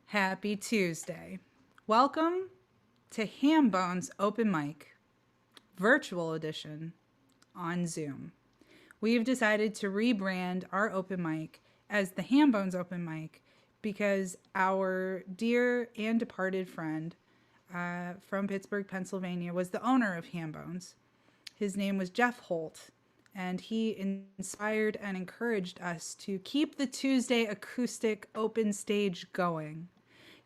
Happy Tuesday. Welcome to Hambone's Open Mic, virtual edition on Zoom. We've decided to rebrand our open mic as the Hambone's Open Mic because our dear and departed friend from Pittsburgh, Pennsylvania, was the owner of Hambone's. His name was Jeff Holt, and he inspired and encouraged us to keep the Tuesday acoustic open stage going.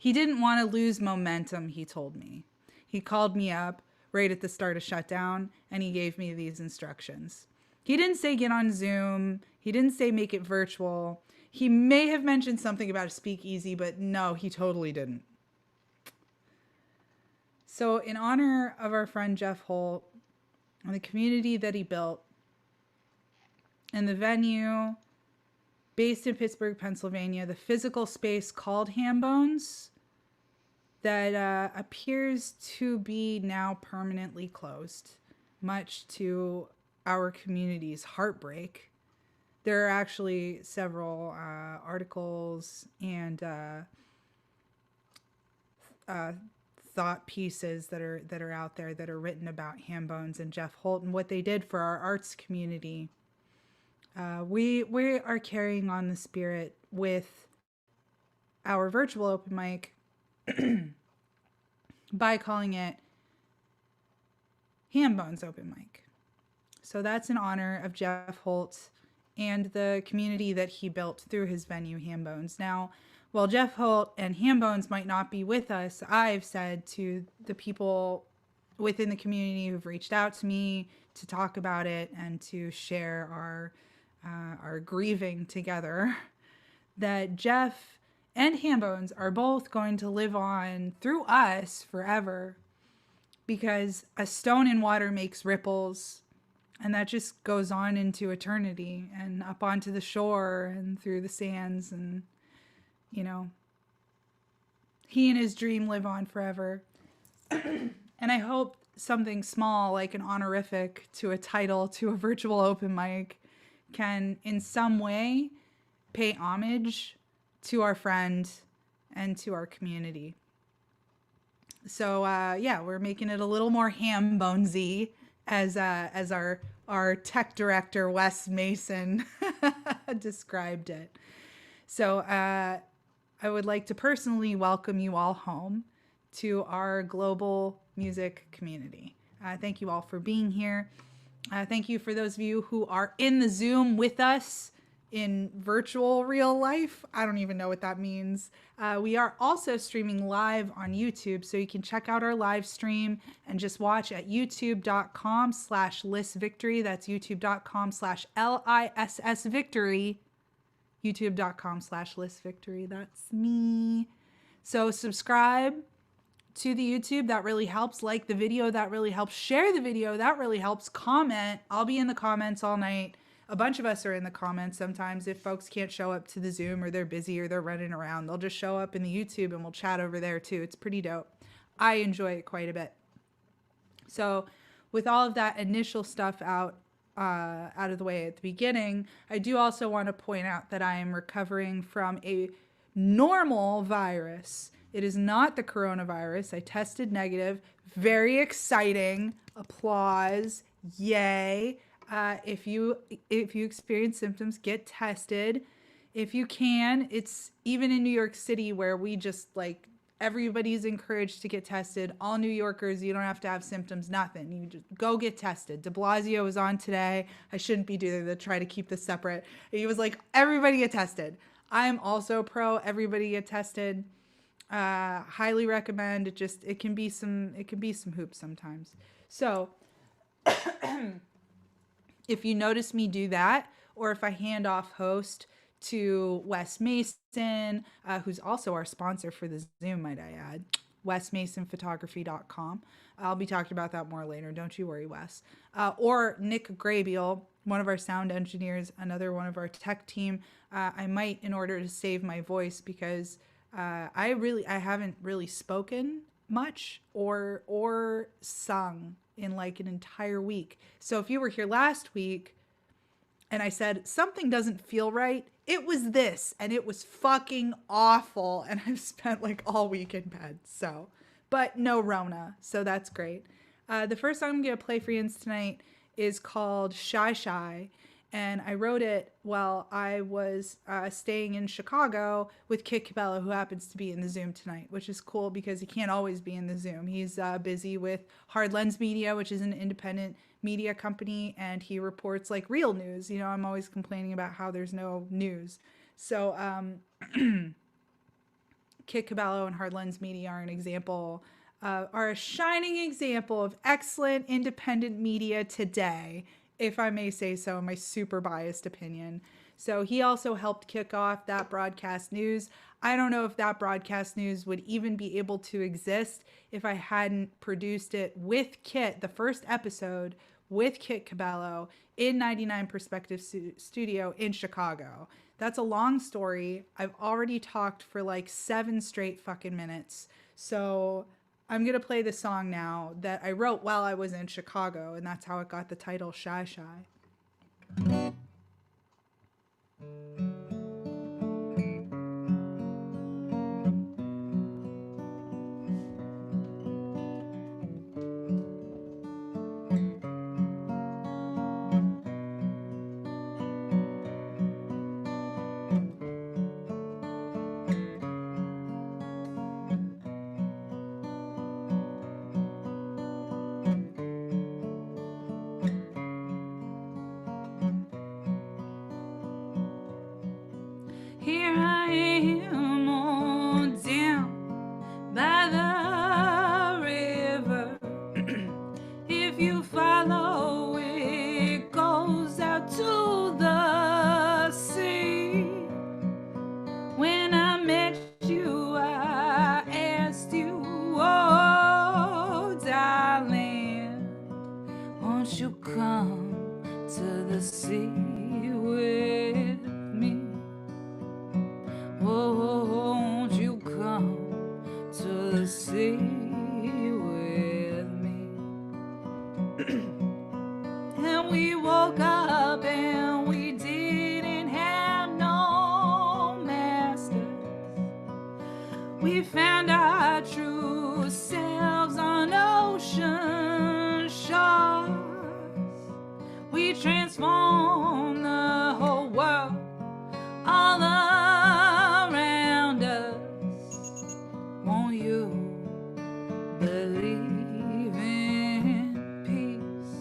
He didn't want to lose momentum, he told me. He called me up right at the start of shutdown, and he gave me these instructions. He didn't say get on Zoom. He didn't say make it virtual. He may have mentioned something about a speakeasy, but no, he totally didn't. So in honor of our friend Jeff Holt and the community that he built and the venue based in Pittsburgh, Pennsylvania, the physical space called Hambone's that appears to be now permanently closed, much to our community's heartbreak. There are actually several articles and thought pieces that are out there that are written about Hambone's and Jeff Holt and what they did for our arts community. We are carrying on the spirit with our virtual open mic by calling it Hambone's Open Mic. So that's in honor of Jeff Holt and the community that he built through his venue, Hambone's. Now, while Jeff Holt and Hambone's might not be with us, I've said to the people within the community who've reached out to me to talk about it and to share our grieving together that Jeff and Hambone's are both going to live on through us forever, because a stone in water makes ripples, and that just goes on into eternity and up onto the shore and through the sands, and he and his dream live on forever. And I hope something small like an honorific to a title to a virtual open mic can in some way pay homage to our friend and to our community. So we're making it a little more ham-bonesy as our tech director Wes Mason described it. So I would like to personally welcome you all home to our global music community. Thank you all for being here. Thank you for those of you who are in the Zoom with us in virtual real life. I don't even know what that means. We are also streaming live on YouTube, so you can check out our live stream and just watch at youtube.com/Liss Victory. That's youtube.com/LISS Victory. youtube.com/Liss Victory. That's me. So subscribe to the YouTube. That really helps. Like the video. That really helps. Share the video. That really helps. Comment. I'll be in the comments all night. A bunch of us are in the comments sometimes if folks can't show up to the Zoom or they're busy or they're running around. They'll just show up in the YouTube and we'll chat over there too. It's pretty dope. I enjoy it quite a bit. So with all of that initial stuff out of the way at the beginning, I do also want to point out that I am recovering from a normal virus. It is not the coronavirus. I tested negative. Very exciting. Applause. Yay. If you experience symptoms, get tested. If you can, it's even in New York City where we just everybody's encouraged to get tested. All New Yorkers, you don't have to have symptoms, nothing. You just go get tested. De Blasio was on today. I shouldn't be doing that, try to keep this separate. He was like, everybody get tested. I'm also pro everybody get tested. Highly recommend. It can be some hoops sometimes. So if you notice me do that, or if I hand off host to Wes Mason, who's also our sponsor for the Zoom, might I add, wesmasonphotography.com. I'll be talking about that more later. Don't you worry, Wes. Or Nick Grabiel, one of our sound engineers, another one of our tech team. I might, in order to save my voice, because I haven't really spoken much or sung in an entire week. So if you were here last week, and I said, something doesn't feel right. It was this, and it was fucking awful. And I've spent like all week in bed. So, but no Rona. So that's great. The first song I'm going to play for you tonight is called Shy Shy. And I wrote it while I was staying in Chicago with Kit Cabello, who happens to be in the Zoom tonight, which is cool because he can't always be in the Zoom. He's busy with Hard Lens Media, which is an independent media company, and he reports like real news. You know, I'm always complaining about how there's no news. So Kit Cabello and Hard Lens Media are an example, are a shining example of excellent independent media today, if I may say so, in my super biased opinion. So he also helped kick off that broadcast news. I don't know if that broadcast news would even be able to exist if I hadn't produced it with Kit, the first episode with Kit Cabello in 99 Perspective Studio in Chicago. That's a long story. I've already talked for like 7 straight fucking minutes. So I'm going to play the song now that I wrote while I was in Chicago, and that's how it got the title Shy Shy. Here I am on down by the river. If you follow, it goes out to the sea. When I met you, I asked you, oh, darling, won't you come to the sea with me? Oh, won't you come to the sea with me? And we woke up and we didn't have no masters. We found our true selves on ocean shores. We transformed the whole world all around us. Won't you believe in peace?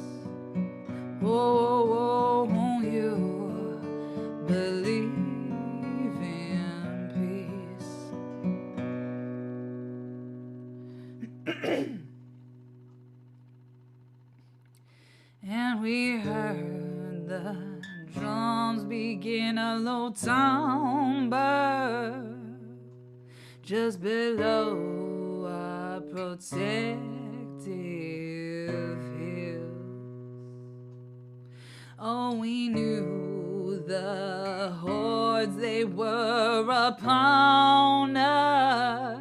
Oh, won't you believe in peace? And we heard the drums begin a low timbre just below our protective hills. Oh, we knew the hordes, they were upon us,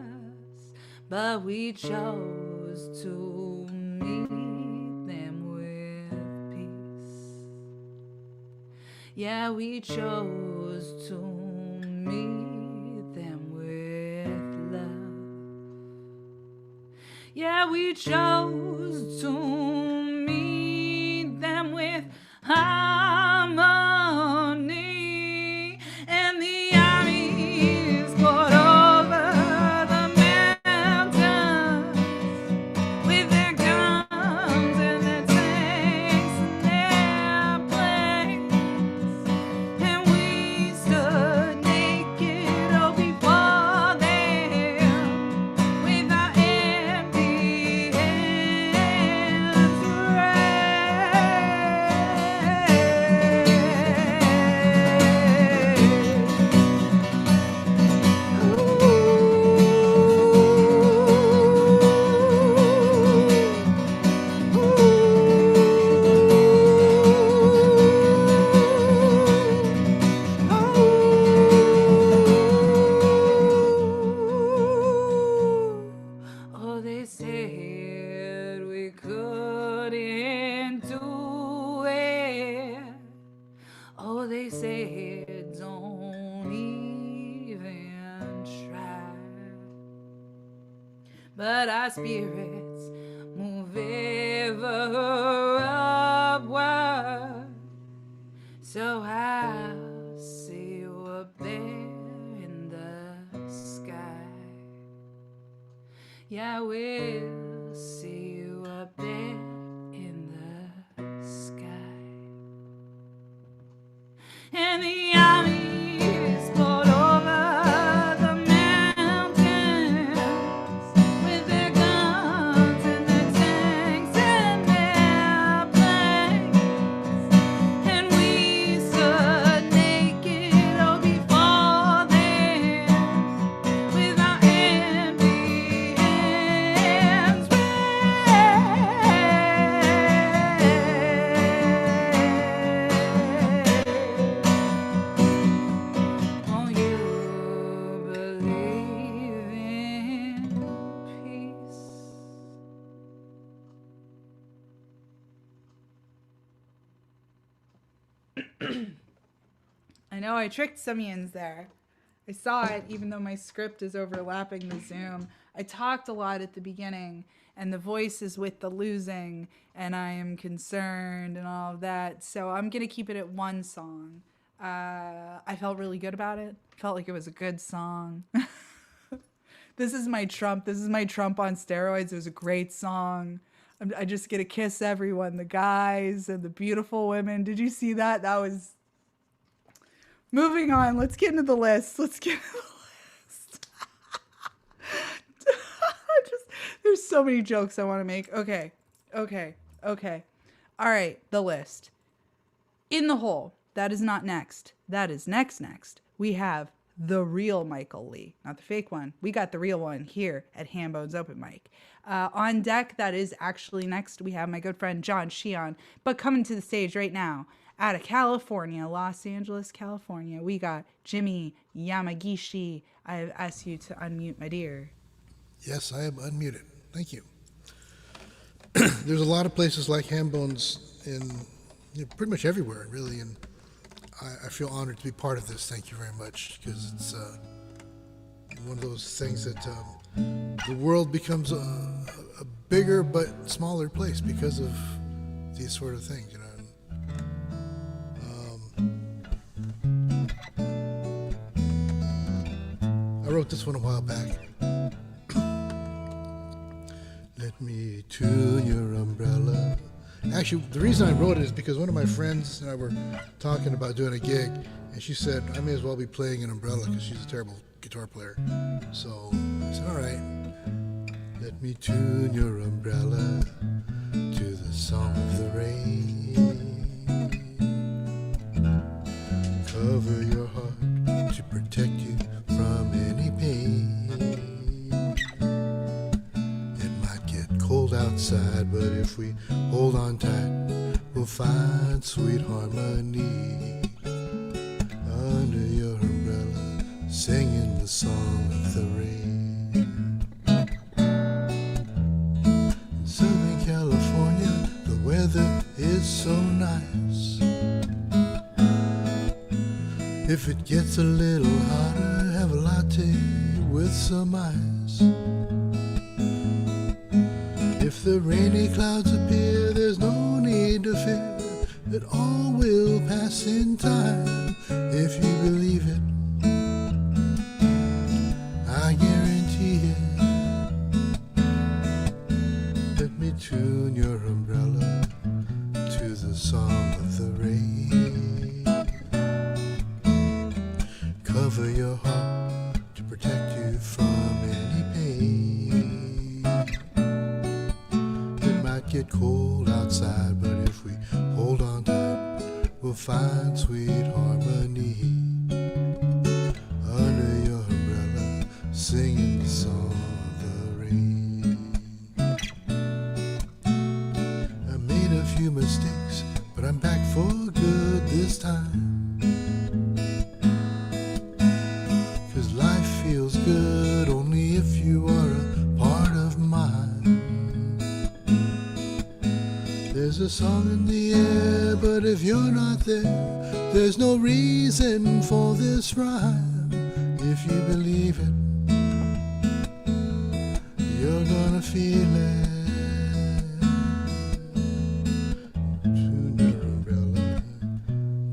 but we chose to meet them with peace. Yeah, we chose to meet them with love. Yeah, we chose to meet them with harmony. And the armies poured over the mountains with their guns and their tanks and their planes. And we stood naked before them with our empty hands. They say don't even try, but our spirits move ever upward. So I'll see you up there in the sky. Yeah, we'll see you up there in the sky. And the armies poured over the mountains with their guns and their tanks and their planes. And we stood naked before them with our empty hands raised. Won't you believe in peace? I know I tricked some yins there. I saw it, even though my script is overlapping the Zoom. I talked a lot at the beginning, and the voice is with the losing, and I am concerned and all of that. So I'm going to keep it at one song. I felt really good about it. Felt like it was a good song. This is my Trump. This is my Trump on steroids. It was a great song. I just get to kiss everyone, the guys and the beautiful women. Did you see that? That was... Moving on. Let's get into the list. There's so many jokes I want to make. Okay. All right. The list. In the hole. That is not next. That is next. We have the real Michael Lee, not the fake one. We got the real one here at Hambone's Open Mic. On deck, that is actually next. We have my good friend John Sheehan. But coming to the stage right now, out of California, Los Angeles, California, we got Jimmy Yamagishi. I have asked you to unmute, my dear. Yes, I am unmuted. Thank you. There's a lot of places like Hambone's in pretty much everywhere, really, and I feel honored to be part of this. Thank you very much, because it's one of those things that the world becomes a bigger but smaller place because of these sort of things, you know. I wrote this one a while back. Let me tune your umbrella. Actually, the reason I wrote it is because one of my friends and I were talking about doing a gig, and she said, I may as well be playing an umbrella because she's a terrible guitar player. So I said, all right, let me tune your umbrella to the song of the rain. Cover your heart to protect you from any pain. It might get cold outside, but if we hold on tight, we'll find sweet harmony. Under your umbrella, singing the song of the rain. In Southern California, the weather is so nice. If it gets a little hotter, have a latte with some ice. If the rainy clouds appear, there's no need to fear. It all will pass in time, if you believe it. I guarantee it. Let me tune your umbrella to the song of the rain. Cover your heart to protect you from any pain. It might get cold outside, but if we hold on tight, we'll find sweet harmony. Under your umbrella, singing the song of the rain. I made a few mistakes, but I'm back for good this time. Life feels good only if you are a part of mine. There's a a song in the air, but if you're not there, there's no reason for this rhyme. If you believe it, you're gonna feel it. Tune your umbrella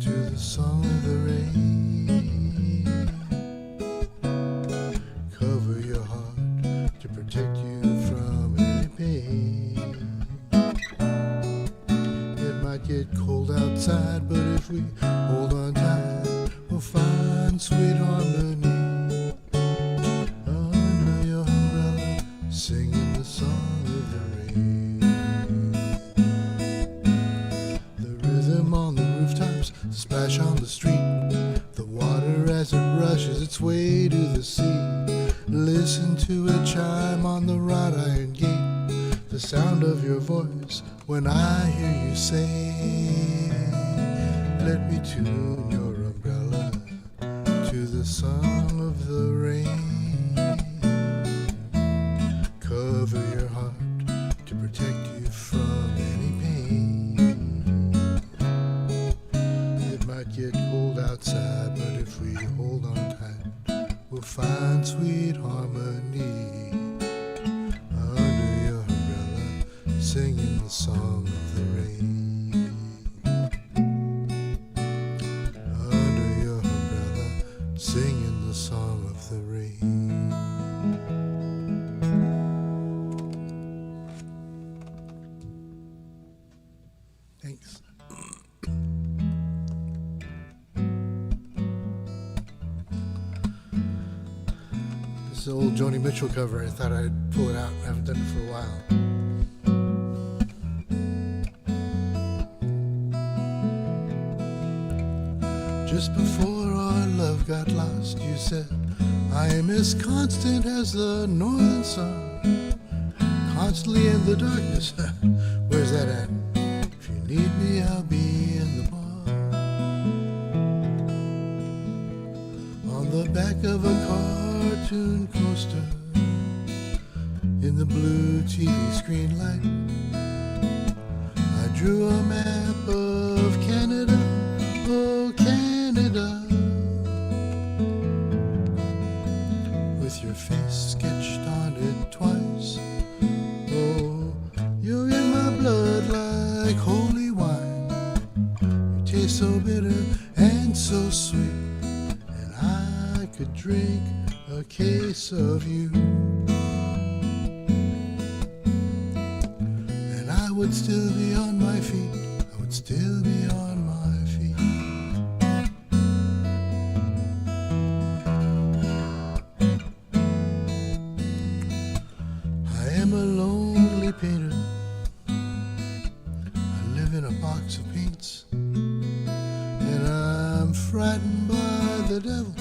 to the song of the rain. Cover your heart to protect you from any pain. It might get cold outside, but if we hold on tight, we'll find sweet harmony. Under your umbrella, singing the song of the rain. The rhythm on the rooftops, the splash on the street, the water as it rushes its way to the sea. Listen to a chime on the wrought iron gate, the sound of your voice when I hear you say, let me tune your umbrella to the song of the rain. Cover your heart to protect you from any pain. It might get cold outside, but if we hold on tight, we'll find sweet harmony. Under your umbrella, singing the song of the rain. Under your umbrella, singing the song of the rain. Thanks. This is an old Joni Mitchell cover. I thought I'd pull it out. I haven't done it for a while. Just before our love got lost, you said, I am as constant as the northern sun, constantly in the darkness. Where's that at? If you need me, I'll be in the bar. On the back of a cartoon coaster, in the blue TV screen light, I drew a map of Canada, oh Canada, with your face sketched on it twice. Oh, you're in my blood like holy wine. You taste so bitter and so sweet, and I could drink a case of you, and I would still be on my feet. I would still be on my feet. I am a lonely painter. I live in a box of paints, and I'm frightened by the devil,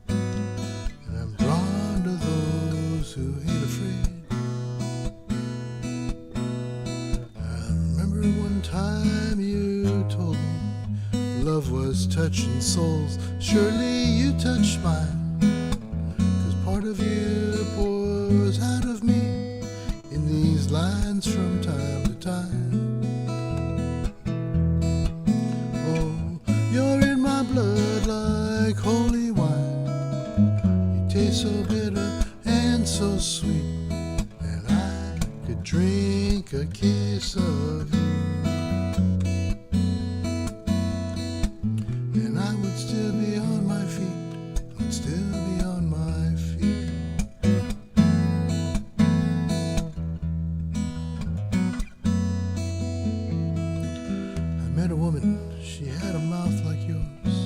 and I'm drawn to those who ain't afraid. I remember one time you told me love was touching souls. Surely you touched mine, 'cause part of you pours out of me in these lines from time to time. Oh, you're in my blood like holy wine. You taste so bitter and so sweet, and I could drink a case of you, and I would still be on my feet. I would still be on my feet. I met a woman, she had a mouth like yours.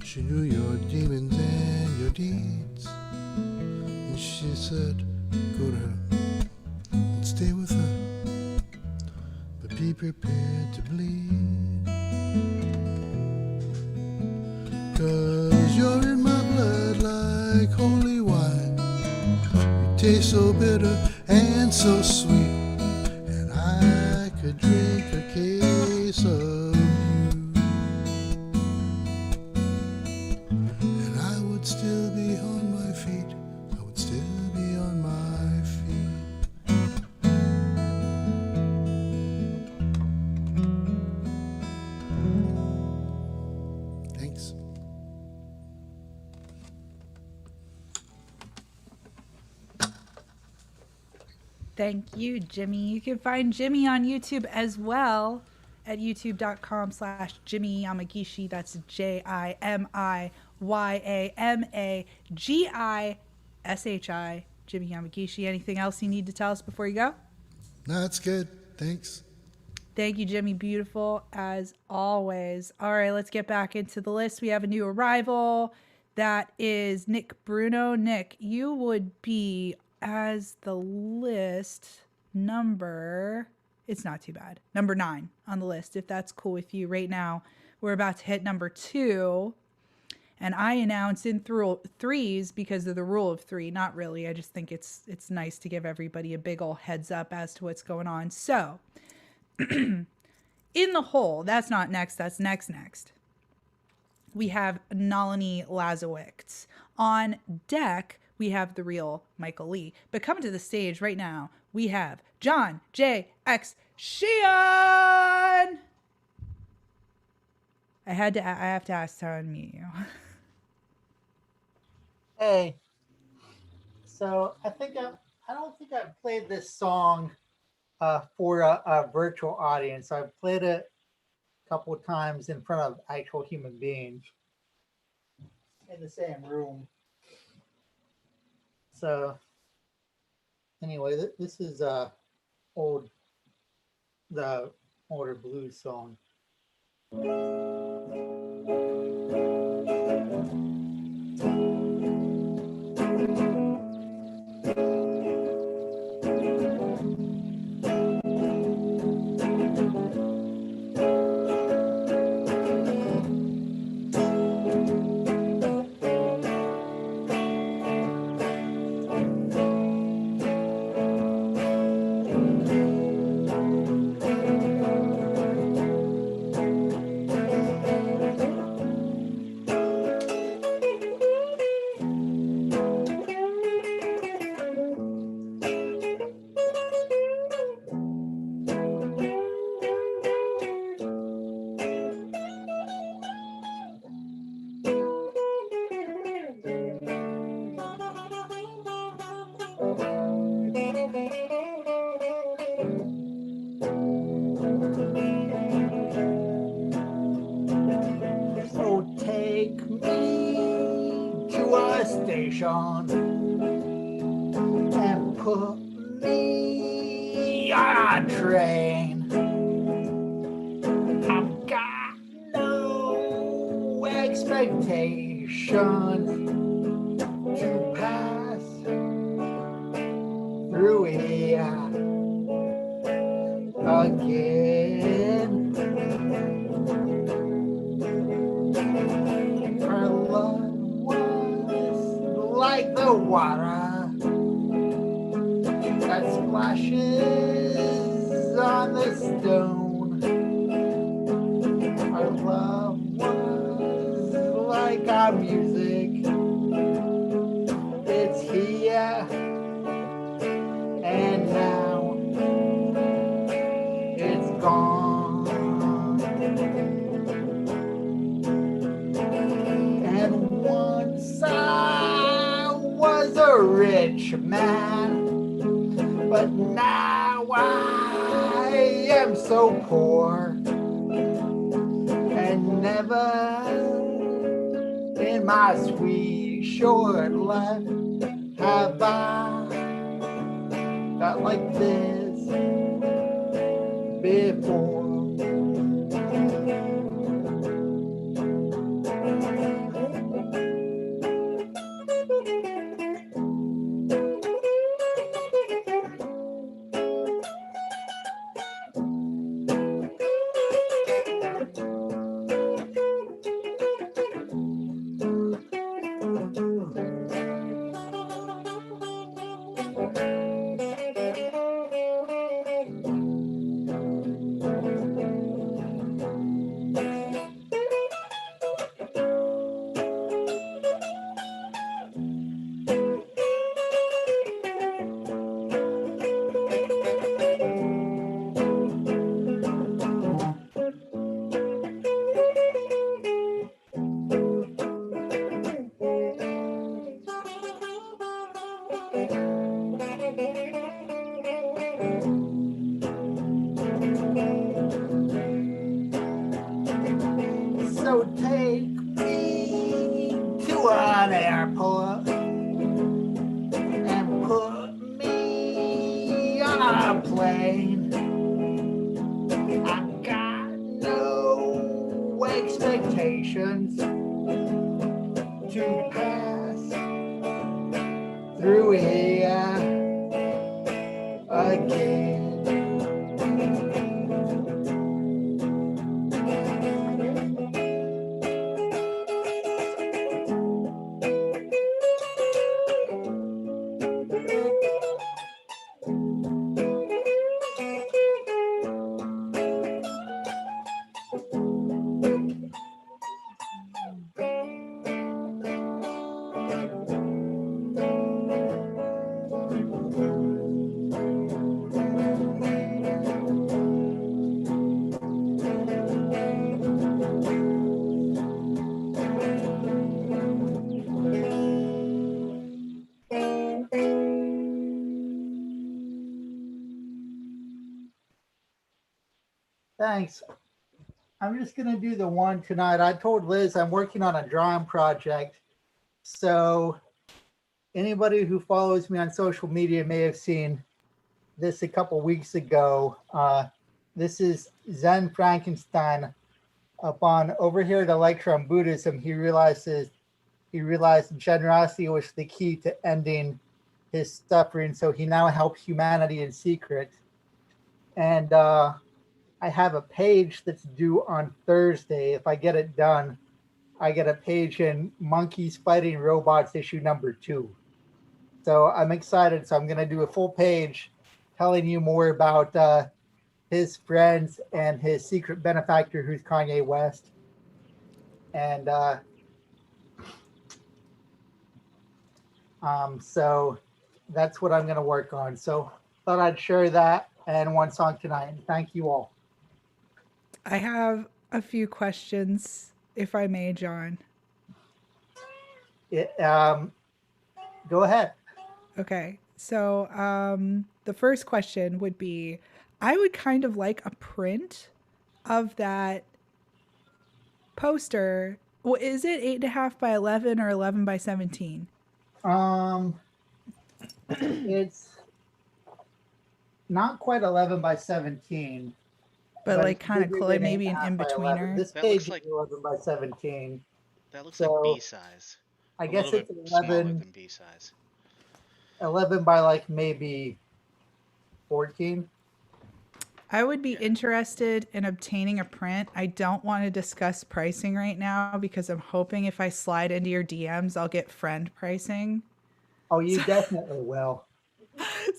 She knew your demons and your deeds, and she said, go to her and stay with her, but be prepared to bleed, 'cause you're in my blood like holy wine. You taste so bitter and so sweet, and I could drink a case of you, and I would still be on my feet. I would still be on my feet. Thank you, Jimmy. You can find Jimmy on YouTube as well at youtube.com/Jimmy Yamagishi. That's JIMIYAMAGISHI. Jimmy Yamagishi. Anything else you need to tell us before you go? No, that's good. Thanks. Thank you, Jimmy. Beautiful as always. All right, let's get back into the list. We have a new arrival. That is Nick Bruno. Nick, you would be as the list number, it's not too bad, number 9 on the list, if that's cool with you. Right now, we're about to hit number 2. And I announce in threes because of the rule of 3. Not really. I just think it's nice to give everybody a big ol' heads up as to what's going on. So, in the hole, that's not next, that's next. We have Nalini Lazowicz. On deck, we have the real Michael Lee. But coming to the stage right now, we have John J. X. Sheehan. I have to ask to unmute you. Hey, so I don't think I've played this song for a virtual audience. I've played it a couple of times in front of actual human beings in the same room. So anyway, this is the older blues song. So take me to a station and put me on a train. I've got no expectation to pass through here again. Her love was like the water that splashes on the stone. Our love was like our music. It's here and now it's gone. And once I was a rich man, but now I am so poor, and never in my sweet short life have I got like this before. take me to an airport and put me on a plane. I've got no expectations to pass through here again. Thanks. I'm just going to do the one tonight. I told Liz I'm working on a drawing project. So anybody who follows me on social media may have seen this a couple weeks ago. This is Zen Frankenstein up on over here at a lecture on Buddhism. He realized generosity was the key to ending his suffering. So he now helps humanity in secret. And I have a page that's due on Thursday. If I get it done, I get a page in Monkeys Fighting Robots issue number 2. So I'm excited. So I'm going to do a full page telling you more about his friends and his secret benefactor, who's Kanye West. And so that's what I'm going to work on. So thought I'd share that and one song tonight. And thank you all. I have a few questions, if I may, John. Go ahead. Okay. So the first question would be, I would kind of like a print of that poster. Well, is it 8.5 by 11 or 11 by 17? It's not quite 11 by 17. But like kind of close, maybe an in-betweener. This page is 11 by 17. That looks like B size. I guess it's 11 smaller than B size. 11 by like maybe 14. I would be interested in obtaining a print. I don't want to discuss pricing right now because I'm hoping if I slide into your DMs, I'll get friend pricing. Oh, you definitely will.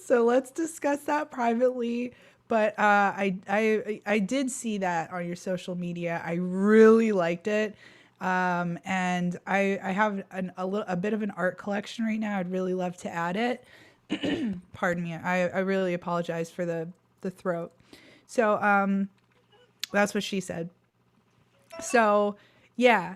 So let's discuss that privately. But I did see that on your social media. I really liked it. And I have a bit of an art collection right now. I'd really love to add it. Pardon me. I really apologize for the throat. So that's what she said. So yeah,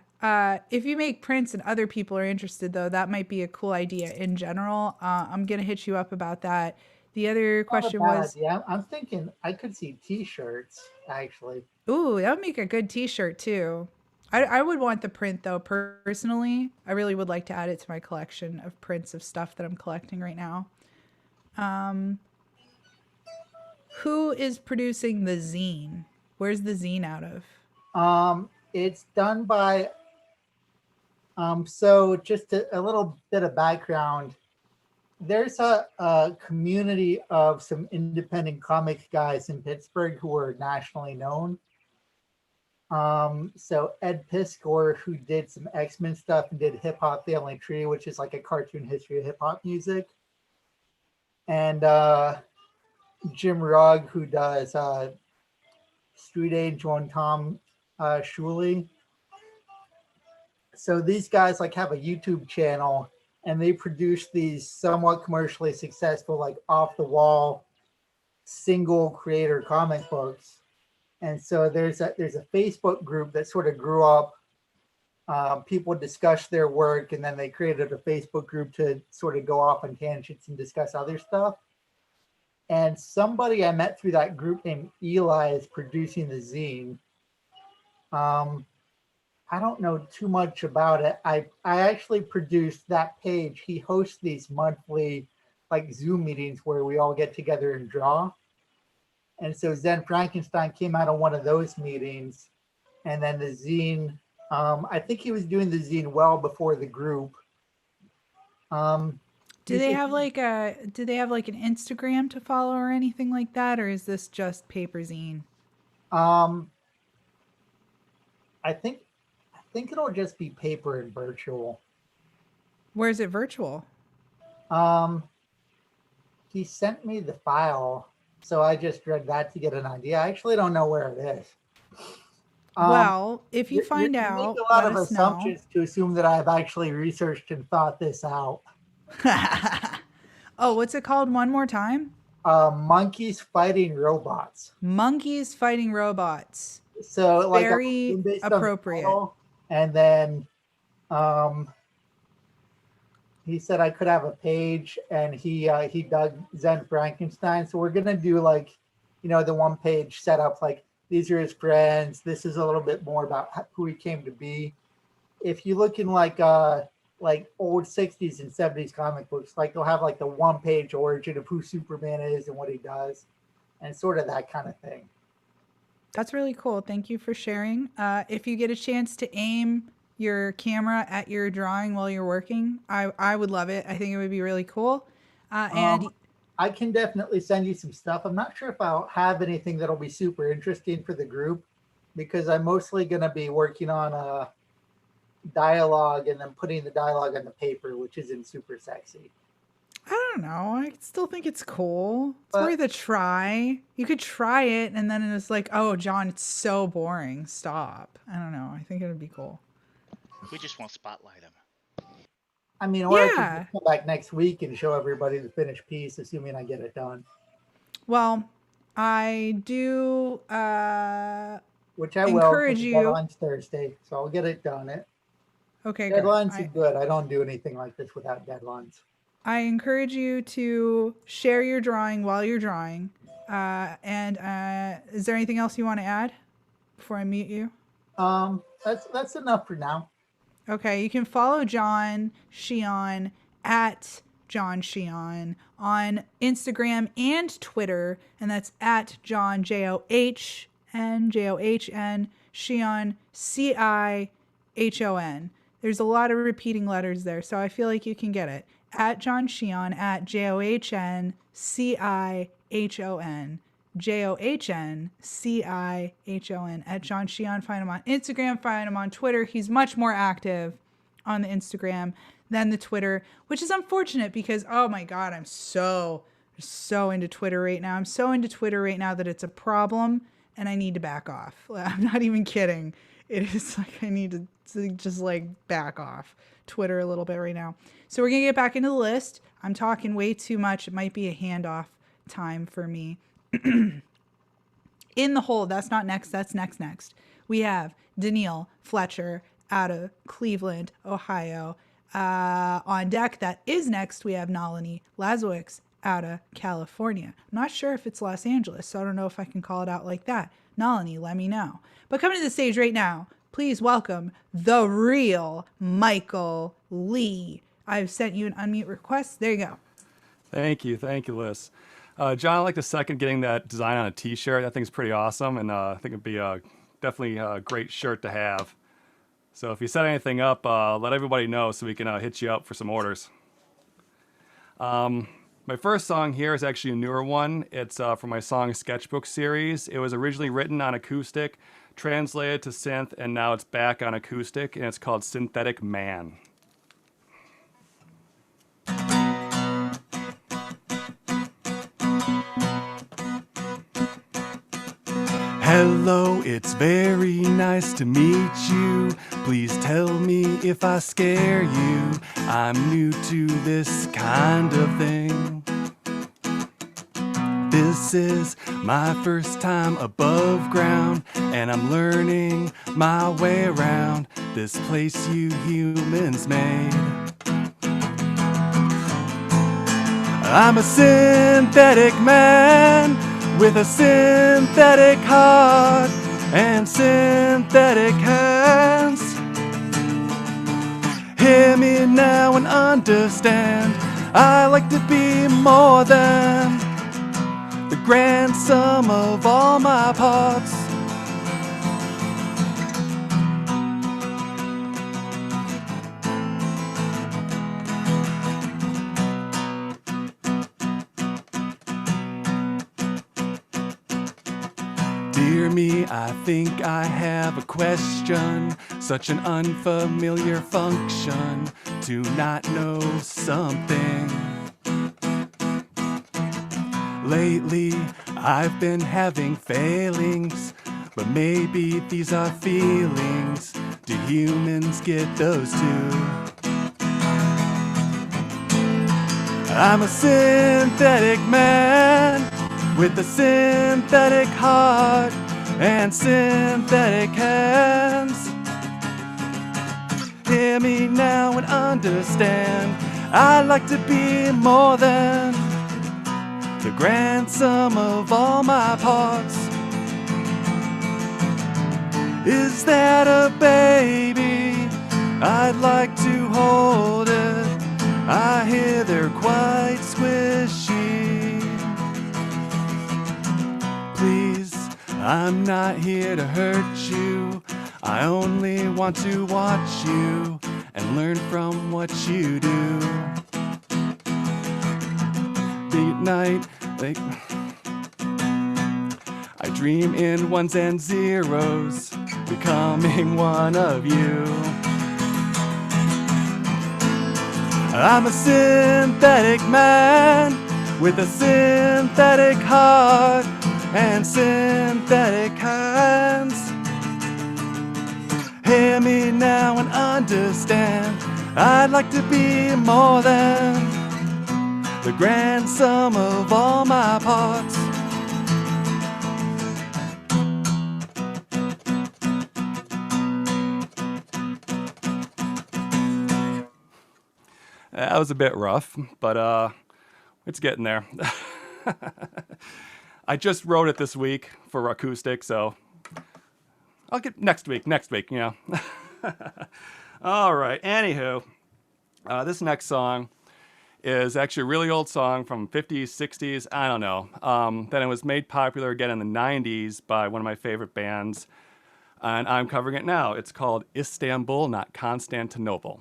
if you make prints and other people are interested, though, that might be a cool idea in general. I'm going to hit you up about that. The other question was... Yeah, I'm thinking I could see T-shirts, actually. Ooh, that would make a good T-shirt, too. I would want the print, though, personally. I really would like to add it to my collection of prints of stuff that I'm collecting right now. Who is producing the zine? Where's the zine out of? It's done by... so just a little bit of background. There's a community of some independent comic guys in Pittsburgh who are nationally known. So Ed Piskor, who did some X-Men stuff and did Hip Hop Family Tree, which is like a cartoon history of hip hop music. And Jim Rugg, who does Street Angel and Tom Shuley. So these guys like have a YouTube channel and they produce these somewhat commercially successful, like off the wall single creator comic books. And so there's a Facebook group that sort of grew up. People discuss their work, and then they created a Facebook group to sort of go off on tangents and discuss other stuff. And somebody I met through that group named Eli is producing the zine. I don't know too much about it. I actually produced that page. He hosts these monthly like Zoom meetings where we all get together and draw. And so Zen Frankenstein came out of one of those meetings, and then the zine. I think he was doing the zine well before the group. Do they have like an Instagram to follow or anything like that, or is this just paper zine? I think it'll just be paper and virtual. Where is it virtual? He sent me the file, so I just read that to get an idea. I actually don't know where it is. Well, if you find out, make a lot let of us assumptions to assume that I've actually researched and thought this out. Oh, what's it called one more time? Monkeys fighting robots. Monkeys fighting robots. So like very appropriate. Title, and then he said I could have a page, and he dug Zen Frankenstein. So we're gonna do like, the one page setup, like these are his friends. This is a little bit more about who he came to be. If you look in like old 60s and 70s comic books, like they'll have like the one page origin of who Superman is and what he does, and sort of that kind of thing. That's really cool. Thank you for sharing. If you get a chance to aim your camera at your drawing while you're working, I would love it. I think it would be really cool. And I can definitely send you some stuff. I'm not sure if I'll have anything that'll be super interesting for the group, because I'm mostly going to be working on a dialogue and then putting the dialogue on the paper, which isn't super sexy. I don't know. I still think it's cool. It's worth a try. You could try it, and then it's like, oh, John, it's so boring. Stop. I don't know. I think it would be cool. We just won't spotlight him. I mean, or I could come back next week and show everybody the finished piece, assuming I get it done. Well, I do which I encourage you. Deadline's Thursday, so I'll get it done. Okay, deadlines are good. I don't do anything like this without deadlines. I encourage you to share your drawing while you're drawing. And is there anything else you want to add before I mute you? That's enough for now. Okay, you can follow John Sheon at John Sheon on Instagram and Twitter, and that's at John JOHN Sheon CIHON. There's a lot of repeating letters there, so I feel like you can get it. At John Sheon, at JOHN CIHON. JOHN at John Sheon. Find him on Instagram, find him on Twitter. He's much more active on the Instagram than the Twitter, which is unfortunate because, oh my God, I'm so into Twitter right now. I'm so into Twitter right now that it's a problem and I need to back off. I'm not even kidding. It is like I need to just like back off Twitter a little bit right now. So we're going to get back into the list. I'm talking way too much. It might be a handoff time for me. In the hole, that's not next, that's next. We have Daniil Fletcher out of Cleveland, Ohio. On deck, that is next, we have Nalini Lazowicz out of California. I'm not sure if it's Los Angeles, so I don't know if I can call it out like that. Nalini, let me know. But coming to the stage right now, please welcome the real Michael Lee. I've sent you an unmute request. There you go. Thank you, Liss. John, I'd like to second getting that design on a t-shirt. I think it's pretty awesome, and I think it'd be definitely a great shirt to have. So if you set anything up, let everybody know so we can hit you up for some orders. My first song here is actually a newer one. It's from my song Sketchbook series. It was originally written on acoustic, translated to synth, and now it's back on acoustic, and it's called Synthetic Man. Hello, it's very nice to meet you. Please tell me if I scare you. I'm new to this kind of thing. This is my first time above ground, and I'm learning my way around this place you humans made. I'm a synthetic man with a synthetic heart and synthetic hands. me now and understand. I like to be more than the grand sum of all my parts. Dear me, I think I have a question. Such an unfamiliar function to not know something. Lately, I've been having failings, but maybe these are feelings. Do humans get those too? I'm a synthetic man with a synthetic heart and synthetic hands. Hear me now and understand. I'd like to be more than the grand sum of all my parts. Is that a baby? I'd like to hold it. I hear they're quite squishy. Please, I'm not here to hurt you. I only want to watch you and learn from what you do. Beat night, like I dream in ones and zeros, becoming one of you. I'm a synthetic man with a synthetic heart and synthetic hands. Hear me now and understand. I'd like to be more than the grand sum of all my parts. That was a bit rough, but it's getting there. I just wrote it this week for acoustic, so I'll get next week, you know. All right, anywho, this next song is actually a really old song from 50s, 60s, I don't know. Then it was made popular again in the 90s by one of my favorite bands, and I'm covering it now. It's called Istanbul, not Constantinople.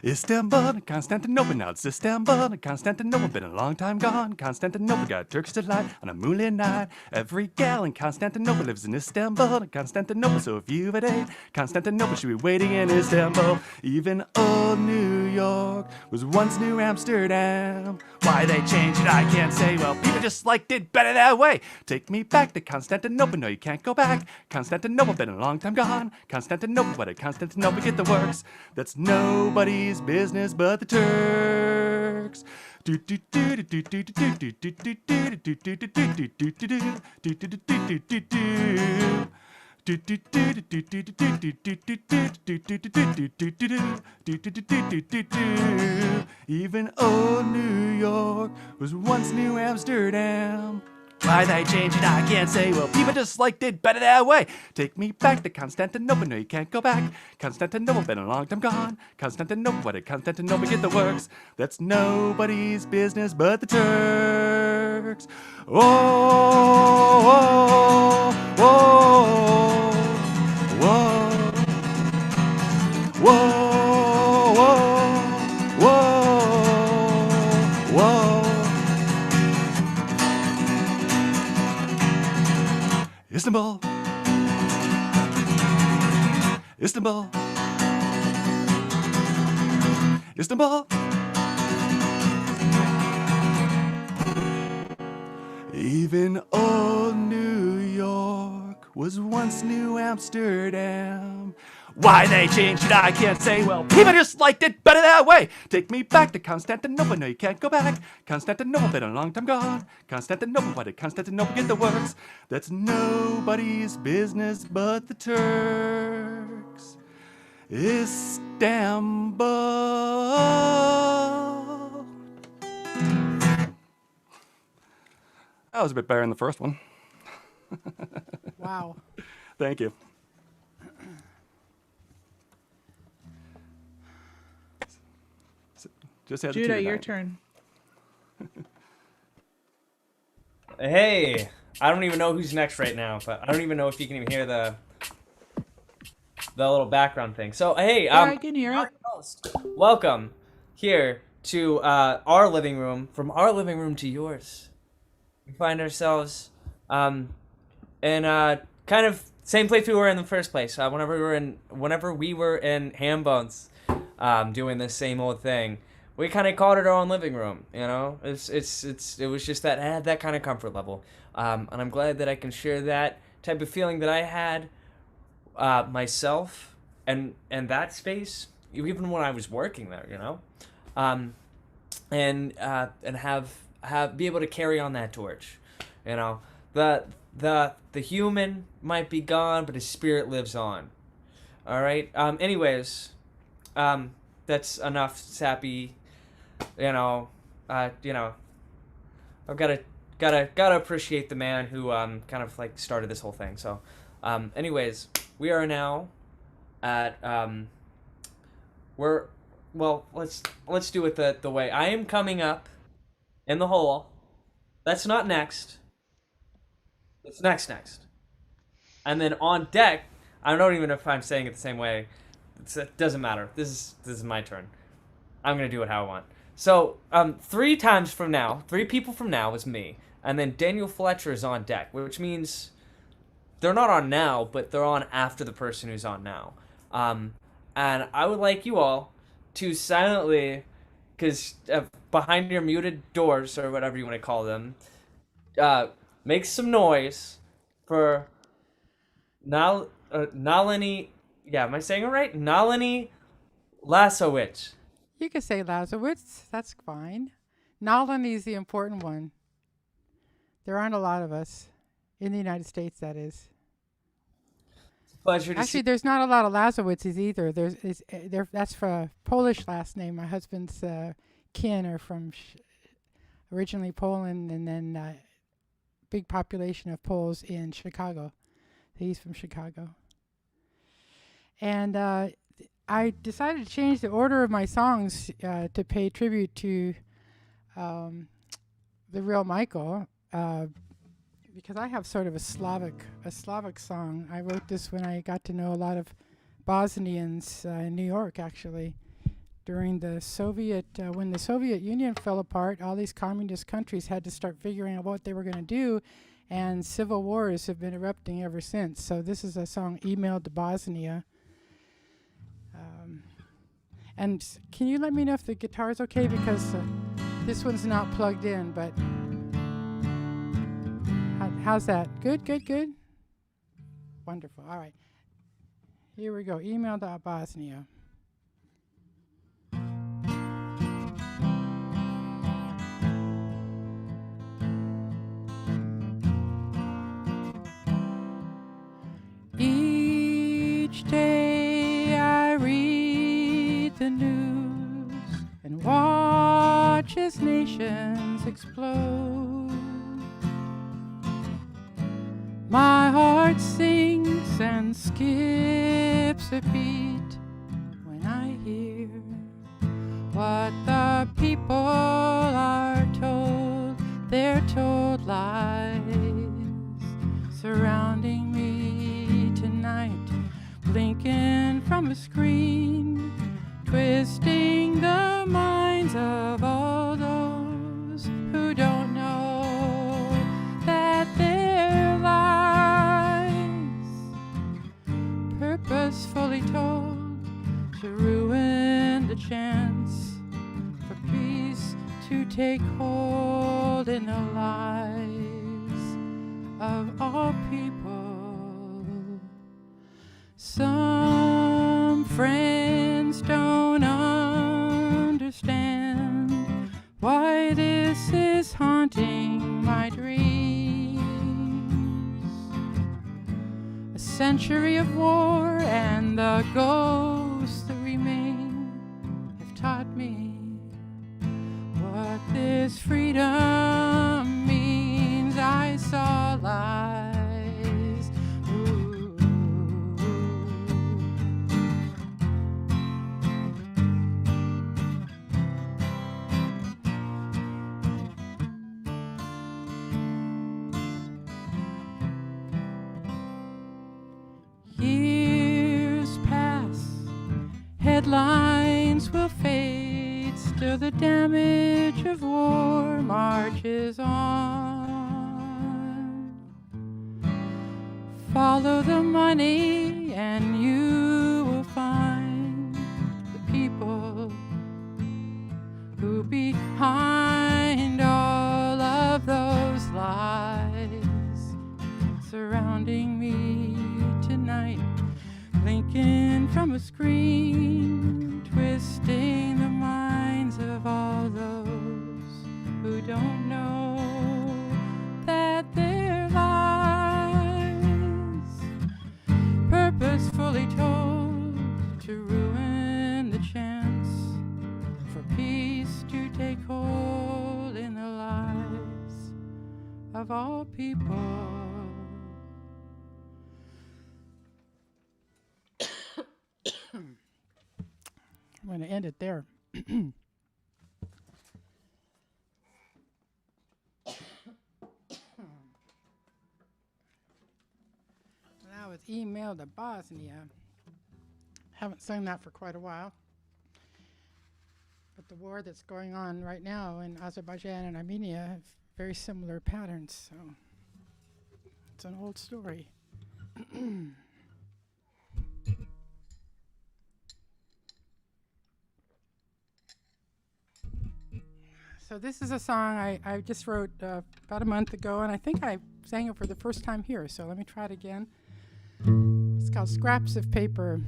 Istanbul, Constantinople, now it's Istanbul, Constantinople, been a long time gone. Constantinople got Turkish delight on a moonlit night. Every gal in Constantinople lives in Istanbul, Constantinople, so if you've a date, Constantinople should be waiting in Istanbul. Even old New York was once New Amsterdam. Why they changed it, I can't say, well, people just liked it better that way. Take me back to Constantinople, no, you can't go back. Constantinople, been a long time gone. Constantinople, why did Constantinople get the works? That's nobody's business but the Turks. Even old New York was once New Amsterdam. Why they changed it, I can't say. Well, people just liked it better that way. Take me back to Constantinople. No, you can't go back. Constantinople, been a long time gone. Constantinople, why did Constantinople get the works? That's nobody's business but the Turks. Oh, oh, oh, whoa, whoa, whoa, whoa, whoa. Istanbul. Istanbul. Istanbul. Even old New York was once New Amsterdam. Why they changed it, I can't say. Well, people just liked it better that way. Take me back to Constantinople. No, you can't go back. Constantinople, been a long time gone. Constantinople, why did Constantinople get the works? That's nobody's business but the Turks. Istanbul. That was a bit better than the first one. Wow. Thank you. Just had Judah, your turn. Hey, I don't even know who's next right now, but I don't even know if you can even hear the little background thing. So hey, I can hear it. welcome here to our living room, from our living room to yours. We find ourselves in kind of same place we were in the first place. Whenever we were in Hambone's, doing this same old thing. We kind of called it our own living room, you know. It was just that, it had that kind of comfort level, and I'm glad that I can share that type of feeling that I had myself and that space, even when I was working there, you know, and have be able to carry on that torch, you know. The human might be gone, but his spirit lives on. All right. Anyways, that's enough sappy. I've gotta appreciate the man who kind of like started this whole thing. So, anyways, we are now at let's do it the way I am coming up in the hole. That's not next. It's next. And then on deck, I don't even know if I'm saying it the same way. It doesn't matter. This is my turn. I'm gonna do it how I want. So, 3 people from now is me, and then Daniel Fletcher is on deck, which means they're not on now, but they're on after the person who's on now. And I would like you all to silently, because behind your muted doors or whatever you want to call them, make some noise for Nalini. Yeah, am I saying it right? Nalini Lasowicz. You could say Lazarowitz. That's fine. Nalini is the important one. There aren't a lot of us in the United States, that is. It's a pleasure to Actually, see. there's not a lot of Lazowitzes either. That's for a Polish last name. My husband's kin are from originally Poland, and then big population of Poles in Chicago. He's from Chicago. And I decided to change the order of my songs to pay tribute to the real Michael, because I have sort of a Slavic song. I wrote this when I got to know a lot of Bosnians in New York, actually, during the when the Soviet Union fell apart. All these communist countries had to start figuring out what they were going to do, and civil wars have been erupting ever since. So this is a song emailed to Bosnia. And can you let me know if the guitar is okay, because this one's not plugged in, but how's that? Good? Wonderful. All right. Here we go. Email to Bosnia. Each day I read the news and watch as nations explode. My heart sings and skips a beat when I hear what the people are told. They're told lies surrounding me tonight, blinking from a screen, twisting the minds of all those who don't know that their lives to take hold in the lives of all people. Some friends don't understand why this is haunting my dreams. A century of war and the ghosts that remain have taught me what this freedom means. I saw lies. Ooh. Years pass, headlines will fade, still the damage of war marches on. Follow the money and you will find the people who behind all of those lies surrounding me tonight, blinking from a screen, twisting the minds of all those who don't know that their lies, purposefully told to ruin the chance for peace to take hold in the lives of all people. I'm going to end it there. Now with email to Bosnia. Haven't sung that for quite a while. But the war that's going on right now in Azerbaijan and Armenia have very similar patterns, so it's an old story. So this is a song I just wrote about a month ago, and I think I sang it for the first time here, so let me try it again. It's called Scraps of Paper.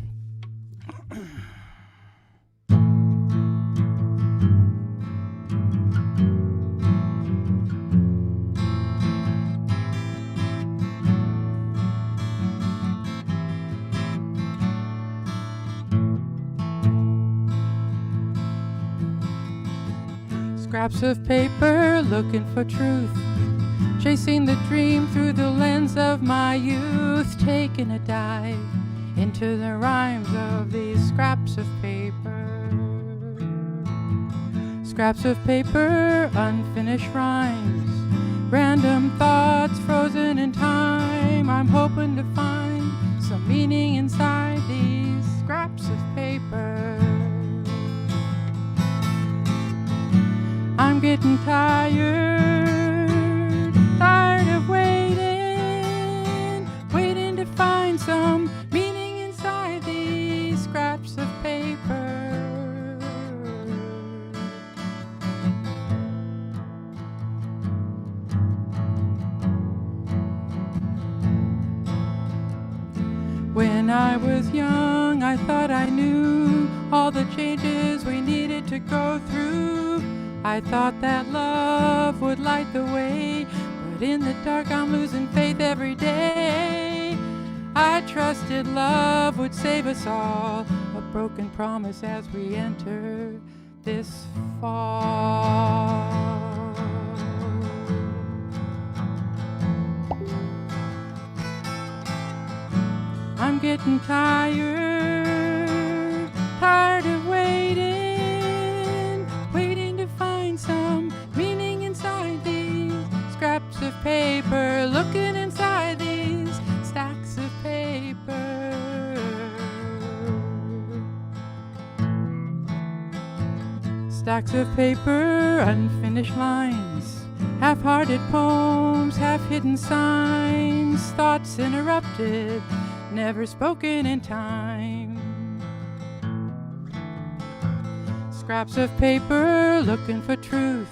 Scraps of paper looking for truth, chasing the dream through the lens of my youth, taking a dive into the rhymes of these scraps of paper. Scraps of paper, unfinished rhymes, random thoughts frozen in time. I'm hoping to find some meaning inside these scraps of paper. I'm getting tired of waiting, waiting to find some meaning inside these scraps of paper. When I was young, I thought I knew all the changes we needed to go through. I thought that love would light the way, but in the dark I'm losing faith every day. I trusted love would save us all, a broken promise as we enter this fall. I'm getting tired of waiting, waiting to find some meaning inside these scraps of paper, looking inside these stacks of paper. Stacks of paper, unfinished lines, half-hearted poems, half-hidden signs, thoughts interrupted, never spoken in time. scraps of paper looking for truth.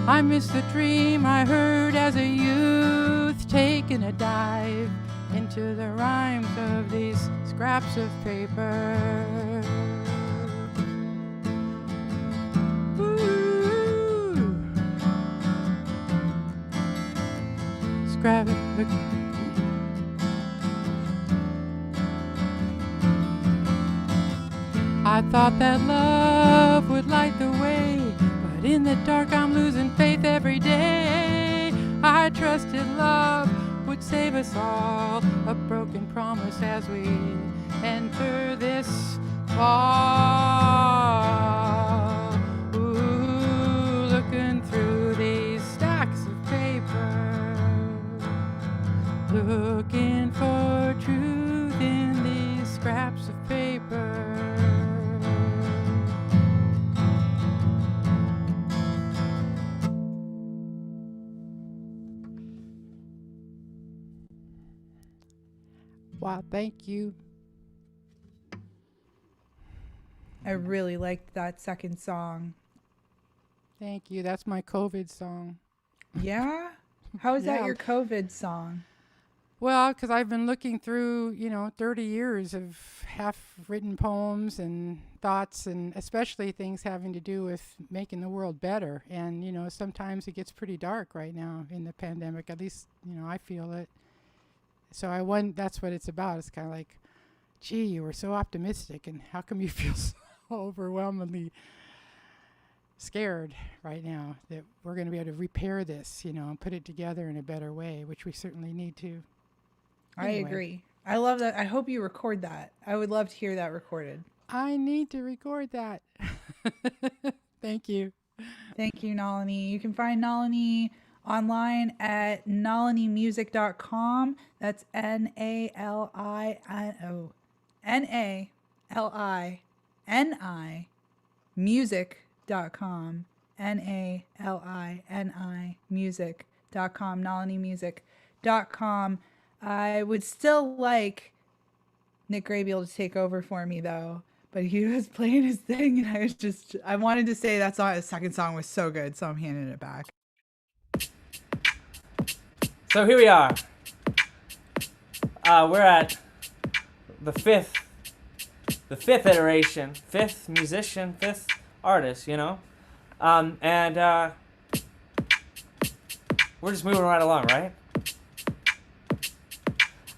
I miss the dream I heard as a youth, taking a dive into the rhymes of these scraps of paper. Ooh. Scrap it. I thought that love would light the way, but in the dark I'm losing faith every day. I trusted love would save us all, a broken promise as we enter this fall. Ooh, looking through these stacks of paper, looking for truth in these scraps of paper. Wow, thank you. I really liked that second song. Thank you. That's my COVID song. Yeah? How is that Yeah. your COVID song? Well, because I've been looking through, 30 years of half-written poems and thoughts, and especially things having to do with making the world better. And, sometimes it gets pretty dark right now in the pandemic. At least, I feel it. So that's what it's about. It's kind of like, gee, you were so optimistic, and how come you feel so overwhelmingly scared right now that we're going to be able to repair this, and put it together in a better way, which we certainly need to. I agree. I love that. I hope you record that. I would love to hear that recorded. I need to record that. Thank you. Thank you, Nalini. You can find Nalini online at nalinimusic.com. That's NALINI music.com. NALINI music.com. nalinimusic.com. I would still like Nick Graybiel to take over for me though, but he was playing his thing and I wanted to say that song, the second song was so good, so I'm handing it back. So here we are. We're at the fifth iteration, fifth musician, fifth artist, and we're just moving right along, right?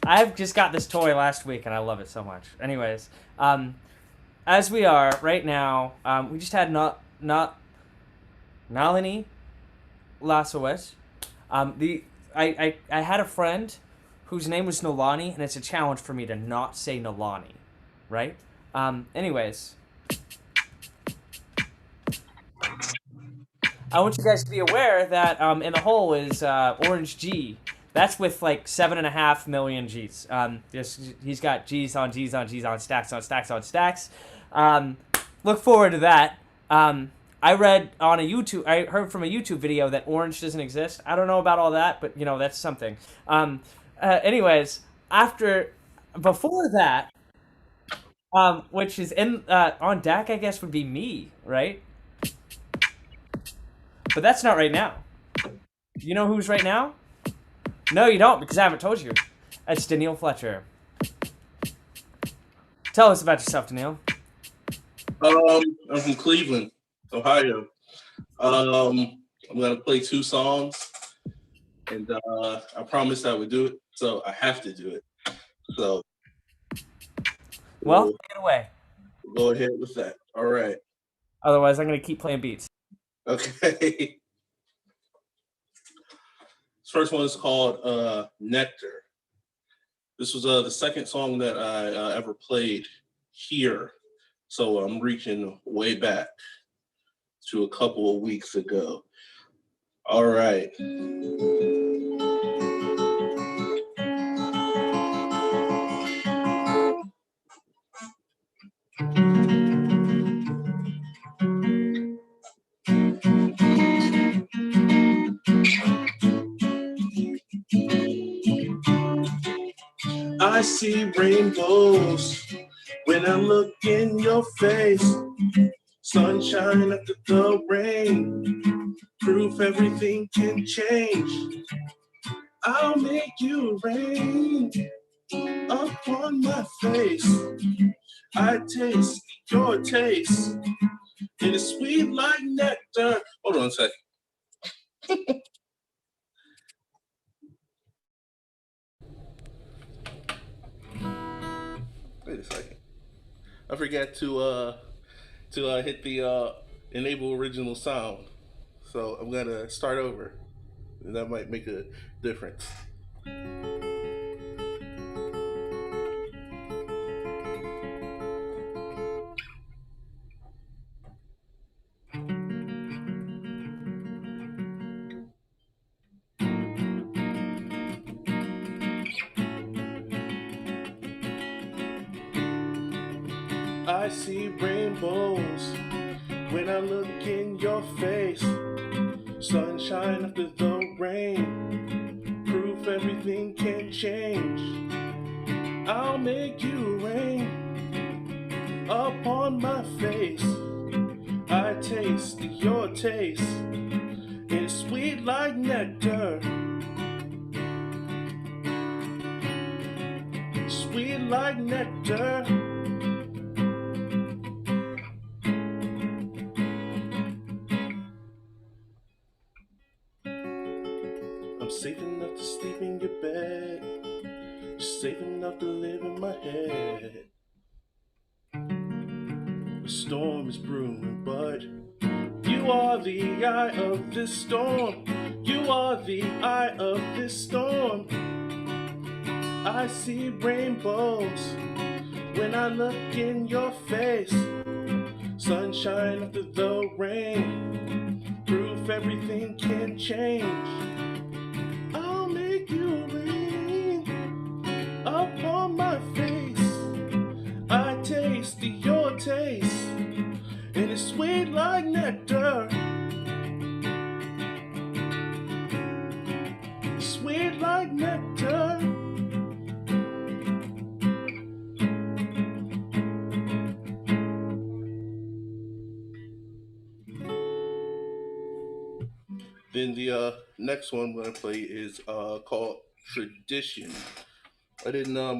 I've just got this toy last week and I love it so much. Anyways, as we are right now, we just had Nalini Lasowitz. I had a friend whose name was Nalani, and it's a challenge for me to not say Nalani, right? Anyways, I want you guys to be aware that in the hole is Orange G. That's with like 7.5 million G's. He's got G's on G's on G's on stacks on stacks on stacks. Look forward to that. I heard from a YouTube video that orange doesn't exist. I don't know about all that, but that's something. Anyways, before that, which is on deck, I guess would be me, right? But that's not right now. You know who's right now? No, you don't, because I haven't told you. It's Daniil Fletcher. Tell us about yourself, Daniil. I'm from Cleveland, Ohio. I'm gonna play 2 songs, and I promised I would do it, so I have to do it. So, well, take it away. We'll go ahead with that. All right. Otherwise, I'm gonna keep playing beats. Okay. This first one is called Nectar. This was the second song that I ever played here. So I'm reaching way back to a couple of weeks ago. All right. I see rainbows when I look in your face. Sunshine after the rain, proof everything can change. I'll make you rain upon my face. I taste your taste. It is sweet like nectar. Hold on a second. Wait a second. I forgot to hit the enable original sound. So I'm gonna start over. And that might make a difference. I see rainbows when I look in your face. Sunshine after the rain, proof everything can change. I'll make you rain upon my face. I taste your taste. It's sweet like nectar. Sweet like nectar. I'm safe enough to sleep in your bed. You're safe enough to live in my head. The storm is brewing, but you are the eye of this storm. You are the eye of this storm. I see rainbows when I look in your face. Sunshine after the rain, proof everything can change. I'll make you rain upon my face. I taste your taste, and it's sweet like nectar. Sweet like nectar. Then the next one I'm gonna play is called Tradition. I didn't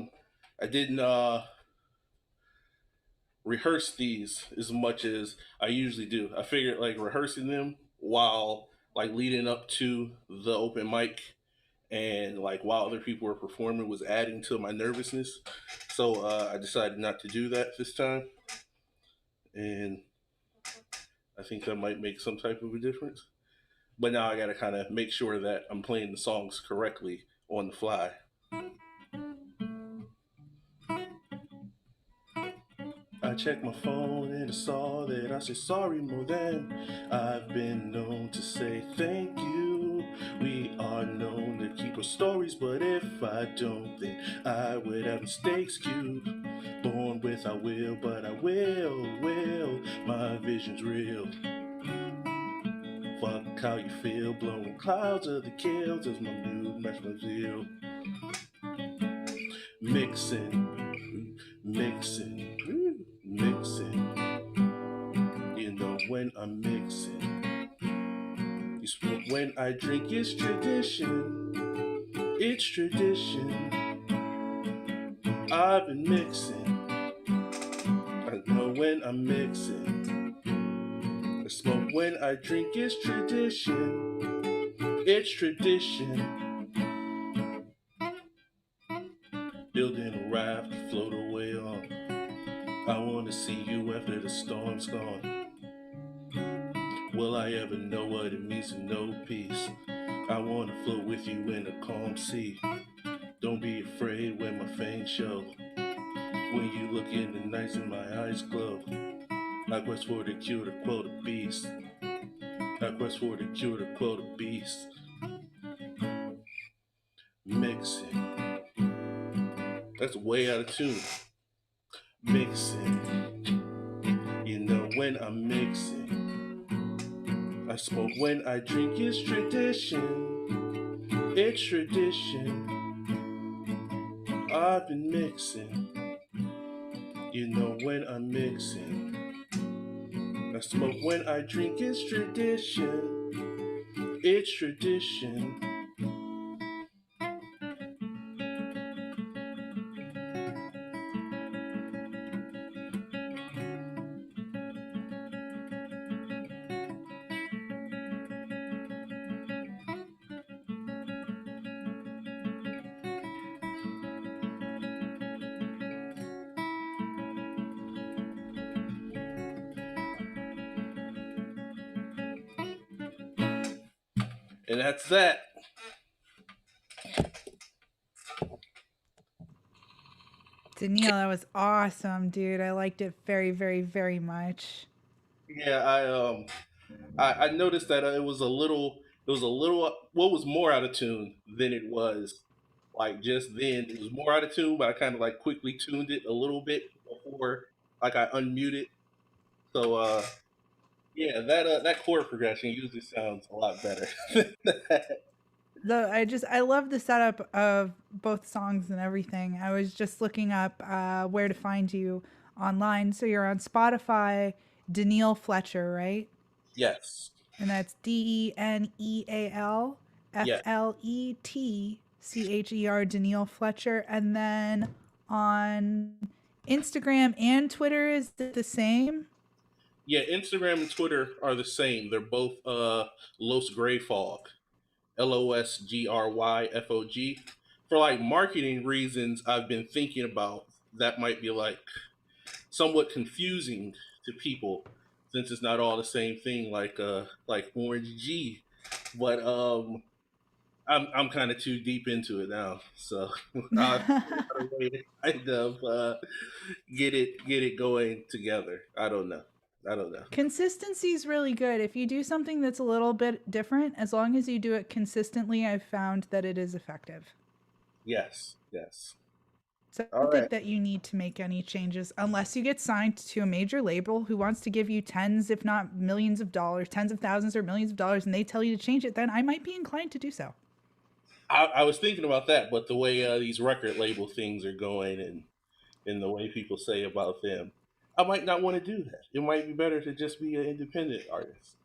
rehearse these as much as I usually do. I figured like rehearsing them while like leading up to the open mic and like while other people were performing was adding to my nervousness. So I decided not to do that this time. And I think that might make some type of a difference. But now I gotta kind of make sure that I'm playing the songs correctly on the fly. I checked my phone and I saw that I said sorry more than I've been known to say thank you. We are known to keep our stories, but if I don't, then I would have mistakes queued. Born without will, but I will. My vision's real. Fuck how you feel, blowing clouds of the kills as my mood match my zeal. Mixing. You know when I'm mixing. You smoke when I drink, it's tradition. It's tradition. I've been mixing. I know when I'm mixing. I smoke when I drink, it's tradition. It's tradition. Building a raft to float away on. I wanna see you after the storm's gone. Will I ever know what it means to know peace? I wanna float with you in a calm sea. Don't be afraid when my fangs show. When you look in the nights and my eyes glow. I quest for the cure to quote a beast. I quest for the cure to quote a beast. Mixing. That's way out of tune. Mixing. You know when I'm mixing. I smoke when I drink, it's tradition. It's tradition. I've been mixing. You know when I'm mixing. I I smoke when I drink, it's tradition. It's tradition. And that's that. Daniil, that was awesome, dude. I liked it very, very, very much. Yeah, I noticed that it was a little, what was more out of tune than it was like just then. It was more out of tune, but I kind of like quickly tuned it a little bit before like I unmuted. So yeah, that chord progression usually sounds a lot better. I love the setup of both songs and everything. I was just looking up where to find you online. So you're on Spotify, Daniil Fletcher, right? Yes. And that's DENEAL FLETCHER, Daniil Fletcher. And then on Instagram and Twitter, is it the same? Yeah, Instagram and Twitter are the same. They're both Los Greyfog. LOSGRYFOG. For like marketing reasons, I've been thinking about that might be like somewhat confusing to people since it's not all the same thing like Orange G. But I'm kind of too deep into it now, so I kind of get it going together. I don't know. Consistency is really good. If you do something that's a little bit different, as long as you do it consistently, I've found that it is effective. Yes. So I don't think that you need to make any changes unless you get signed to a major label who wants to give you tens, if not millions of dollars, tens of thousands or millions of dollars, and they tell you to change it, then I might be inclined to do so. I was thinking about that, but the way these record label things are going and the way people say about them, I might not want to do that. It might be better to just be an independent artist,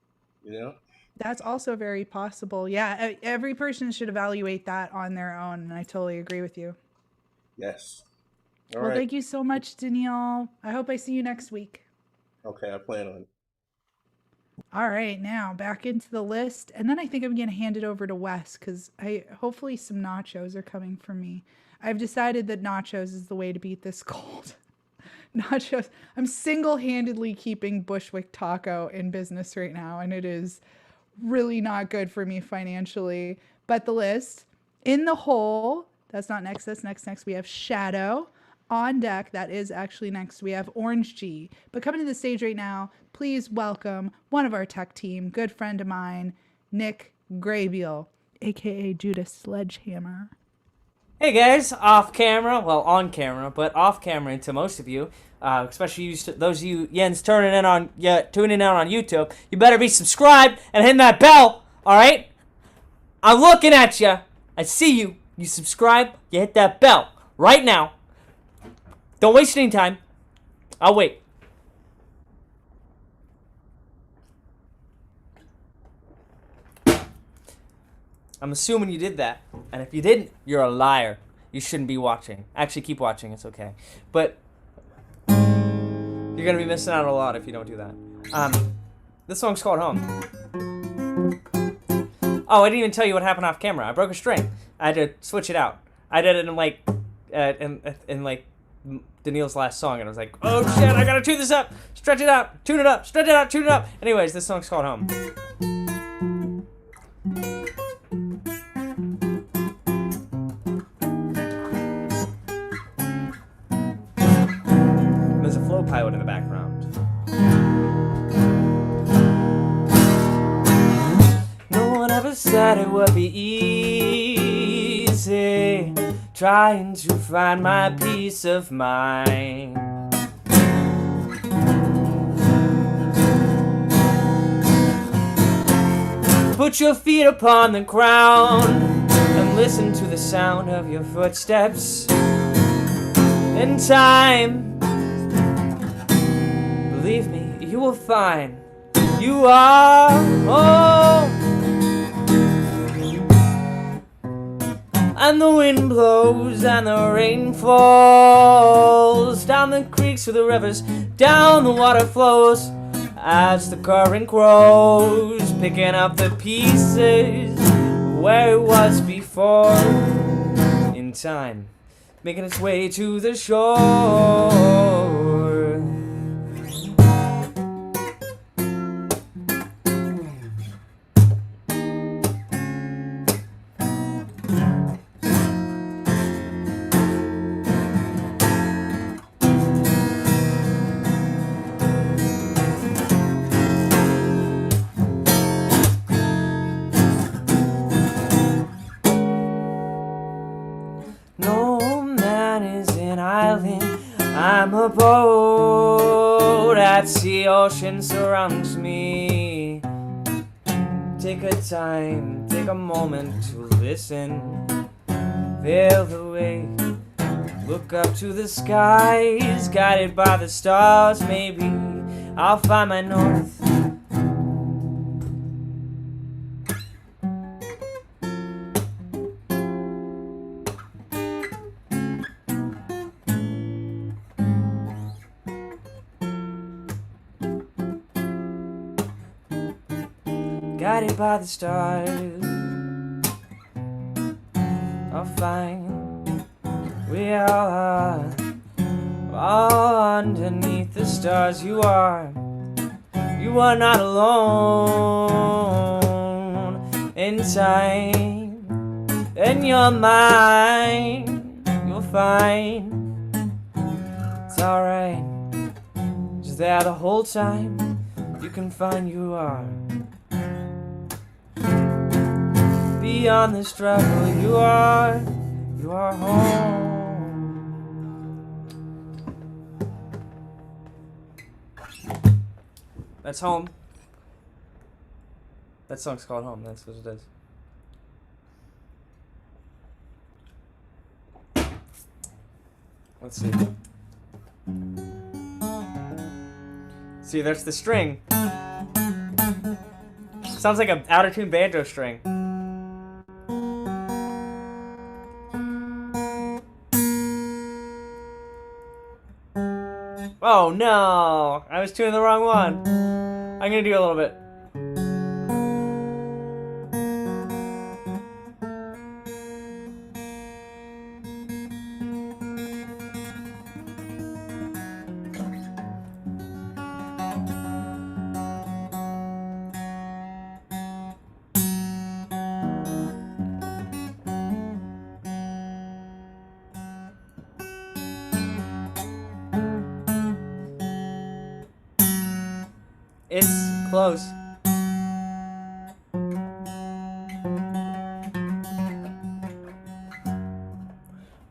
you know? That's also very possible. Yeah, every person should evaluate that on their own, and I totally agree with you. Yes. All right. Thank you so much, Daniil. I hope I see you next week. Okay, I plan on it. All right, now back into the list, and then I think I'm going to hand it over to Wes because hopefully some nachos are coming for me. I've decided that nachos is the way to beat this cold. Nachos. I'm single-handedly keeping Bushwick Taco in business right now, and it is really not good for me financially. But the list, in the hole, that's not next, that's next. We have Shadow. On deck, that is actually next, we have Orange G. But coming to the stage right now, please welcome one of our tech team, good friend of mine, Nick Graybeal, a.k.a. Judas Sledgehammer. Hey guys, off camera, well on camera, but off camera to most of you, especially those of you Jens tuning in on YouTube. You better be subscribed and hit that bell. All right, I'm looking at you. I see you. You subscribe. You hit that bell right now. Don't waste any time. I'll wait. I'm assuming you did that. And if you didn't, you're a liar. You shouldn't be watching. Actually, keep watching. It's okay. But you're going to be missing out a lot if you don't do that. This song's called Home. Oh, I didn't even tell you what happened off camera. I broke a string. I had to switch it out. I did it in like Daniil's last song, and I was like, oh shit, I gotta tune this up, stretch it out, tune it up, stretch it out, tune it up. Anyways, this song's called Home. There's a flow pilot in the background. No one ever said it would be easy trying to find my peace of mind. Put your feet upon the ground and listen to the sound of your footsteps. In time, believe me, you will find you are home. And the wind blows and the rain falls down the creeks through the rivers, down the water flows as the current grows, picking up the pieces where it was before in time, making its way to the shore. No man is an island, I'm a boat at sea, ocean surrounds me. Take a time, take a moment to listen, feel the way, look up to the skies, guided by the stars, maybe I'll find my north. Guided by the stars, I'll find we are all underneath the stars. You are not alone in time. In your mind, you'll find it's alright. Just there the whole time, you can find you are. Beyond the struggle, you are home. That's home. That song's called Home. That's what it is. Let's see. See, there's the string. Sounds like an out-of-tune banjo string. Oh no! I was tuning the wrong one. I'm gonna do a little bit. It's close.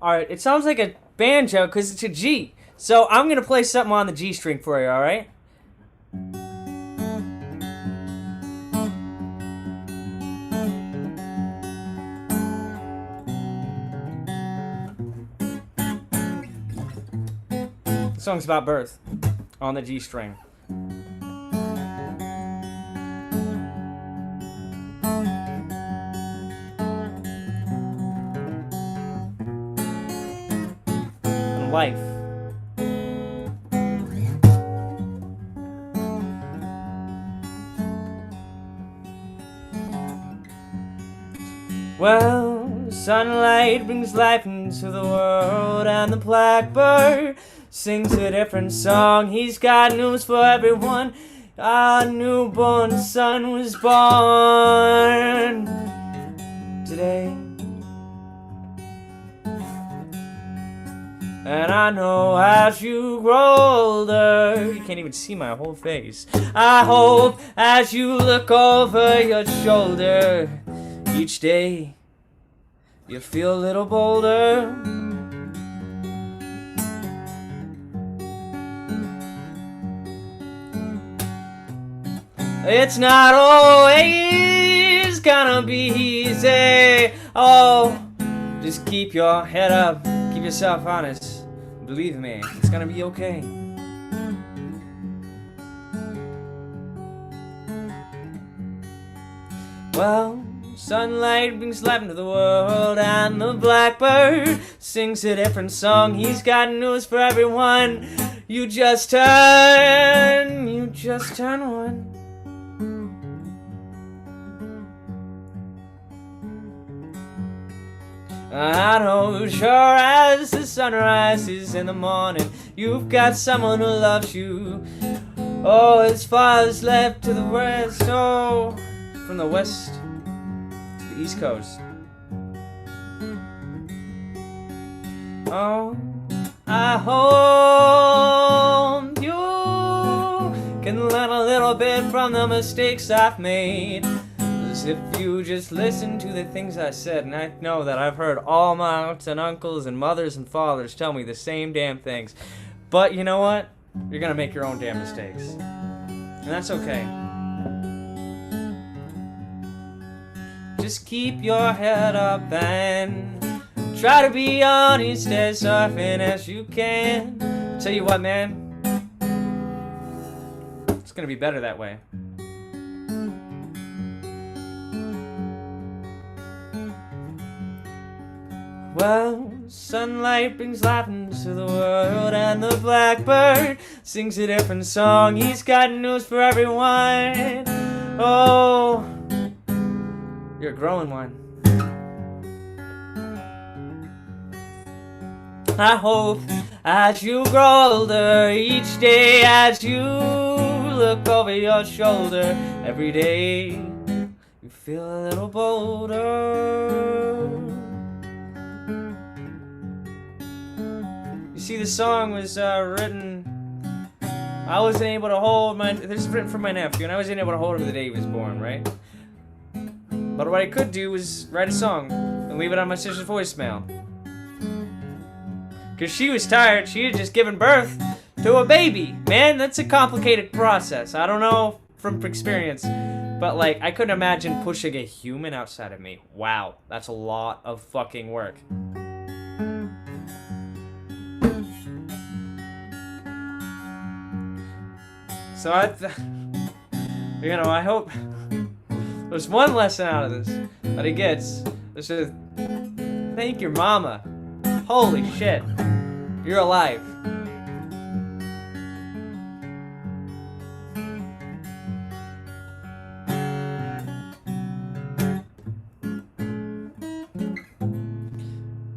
Alright, it sounds like a banjo because it's a G. So I'm going to play something on the G string for you, alright? The song's about birth on the G string. Life. Well, sunlight brings life into the world, and the blackbird sings a different song. He's got news for everyone. Our newborn son was born today. And I know as you grow older, you can't even see my whole face. I hope as you look over your shoulder, each day you feel a little bolder. It's not always gonna be easy. Oh, just keep your head up, keep yourself honest. Believe me, it's gonna be okay. Well, sunlight brings life into the world, and the blackbird sings a different song. He's got news for everyone. You just turn one. I know, sure as the sun rises in the morning, you've got someone who loves you. Oh, as far as left to the west, oh, from the west to the east coast. Oh, I hope you can learn a little bit from the mistakes I've made. As if you just listen to the things I said, and I know that I've heard all my aunts and uncles and mothers and fathers tell me the same damn things. But you know what? You're gonna make your own damn mistakes. And that's okay. Just keep your head up and try to be honest as often as you can. Tell you what, man, it's gonna be better that way. Well, sunlight brings life into the world, and the blackbird sings a different song. He's got news for everyone. Oh, you're a growing one. I hope as you grow older each day, as you look over your shoulder every day, you feel a little bolder. You see, the song was written, I wasn't able to hold this is written for my nephew, and I wasn't able to hold him the day he was born, right? But what I could do was write a song and leave it on my sister's voicemail. Because she was tired, she had just given birth to a baby. Man, that's a complicated process. I don't know from experience, but like, I couldn't imagine pushing a human outside of me. Wow, that's a lot of fucking work. So I hope there's one lesson out of this that he gets. This is, thank your mama. Holy shit, you're alive.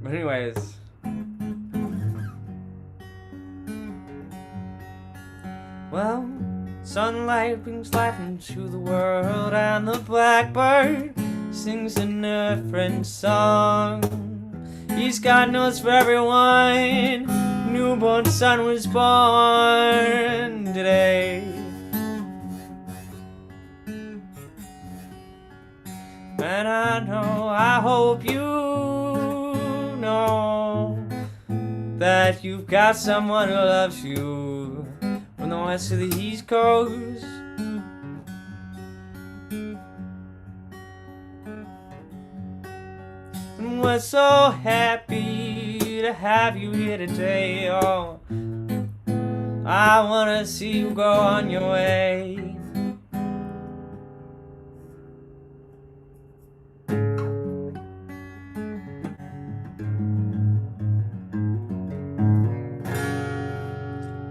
But anyways, well, sunlight brings life into the world, and the blackbird sings a different song. He's got news for everyone. Newborn son was born today. And I hope you know that you've got someone who loves you from the west to the east coast. And we're so happy to have you here today. Oh, I wanna see you go on your way.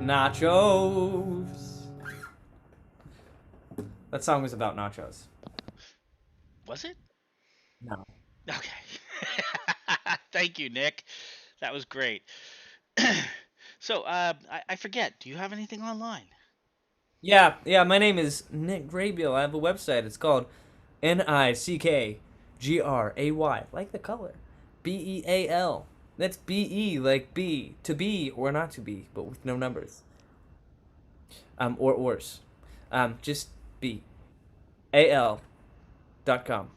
Nachos. That song was about nachos. Was it? No. Okay. Thank you, Nick. That was great. So, I forget. Do you have anything online? Yeah, my name is Nick Graybill. I have a website. It's called NICKGRAY, like the color. BEAL. That's BE, like B, to be or not to be, but with no numbers. Or worse. Just B. AL.com.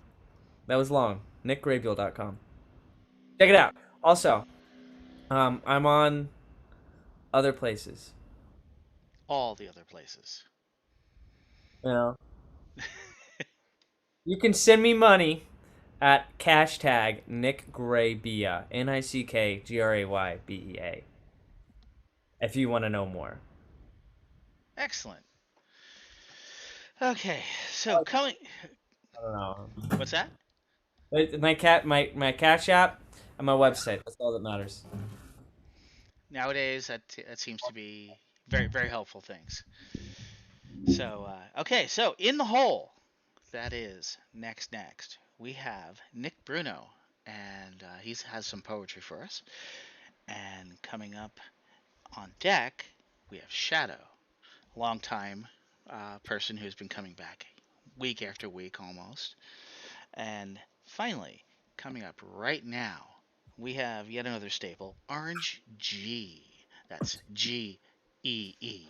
That was long. NickGraybill.com. Check it out. Also, I'm on other places. All the other places. You know, you can send me money at hashtag NickGrayBea, NickGraybea, if you want to know more. Excellent. Okay, so coming. I don't know. What's that? My Cash App and my website. That's all that matters. Nowadays, that seems to be very very helpful things. So okay, so in the hole, that is next. We have Nick Bruno, and he has some poetry for us. And coming up on deck, we have Shadow, a long time person who's been coming back week after week almost. And finally, coming up right now, we have yet another staple, Orange G. That's G-E-E.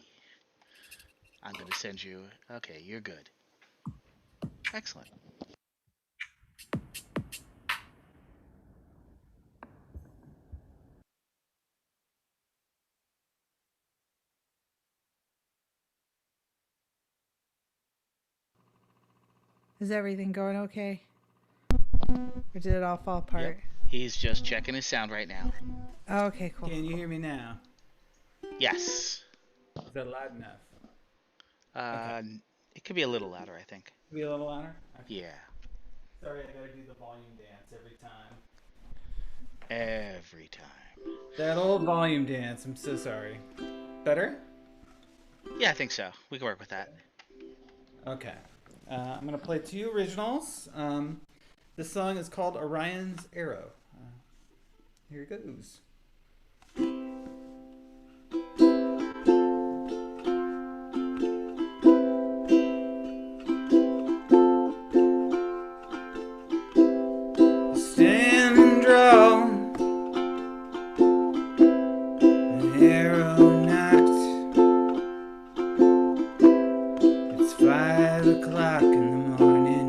I'm going to send you. Okay, you're good. Excellent. Is everything going okay? Or did it all fall apart? Yep. He's just checking his sound right now. Okay, cool. Can you hear me now? Yes. Is that loud enough? It could be a little louder, I think. Be a little louder? Okay. Yeah. Sorry, I gotta do the volume dance every time. Every time. That old volume dance, I'm so sorry. Better? Yeah, I think so. We can work with that. Okay. I'm gonna play two originals. This song is called Orion's Arrow. Here it goes. Stand and draw, an arrow knocked. It's 5 o'clock in the morning.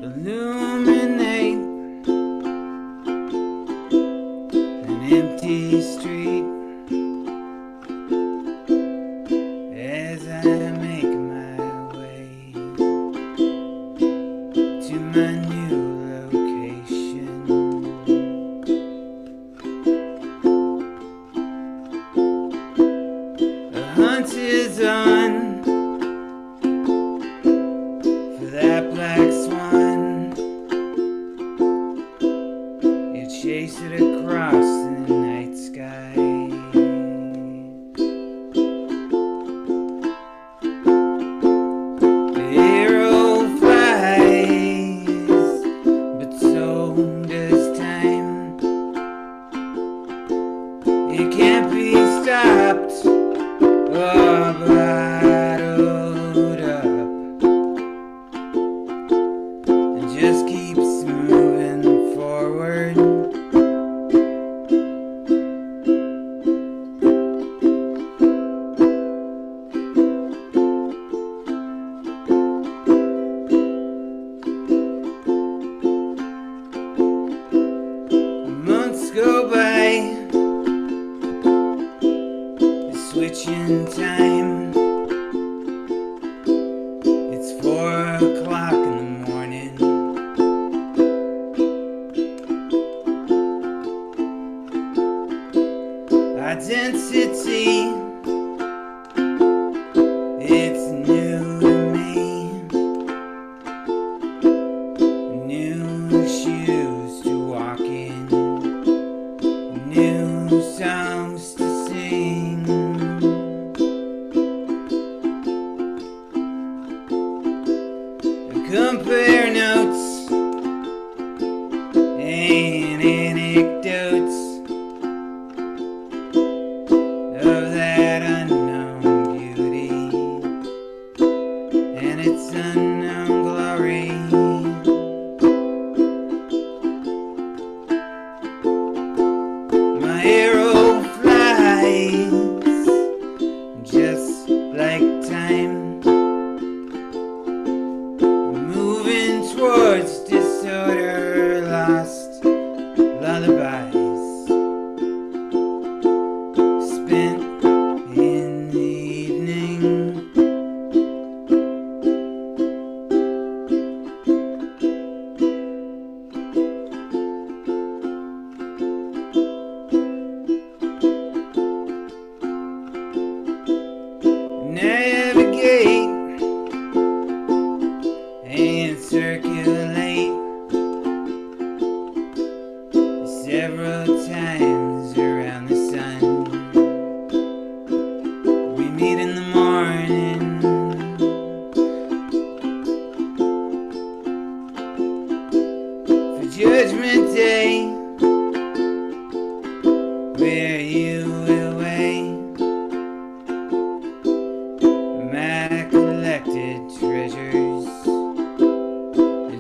Illuminate an empty street as I make my way to my new location. The hunt is on for that black swan. You chase it across the night sky. The arrow flies, but so does time. It can't be stopped or bottled up. It just keeps moving forward. Months go by, switching time. It's 4 o'clock in the morning. Identity, it's new to me. New shoes to walk in, new songs to sing. Compare notes and anecdotes of that unknown beauty and its unknown glory. My arrow flies just like time, moving towards disorder, lost lullabies, spent meet in the morning. For Judgment Day, where you will weigh my collected treasures.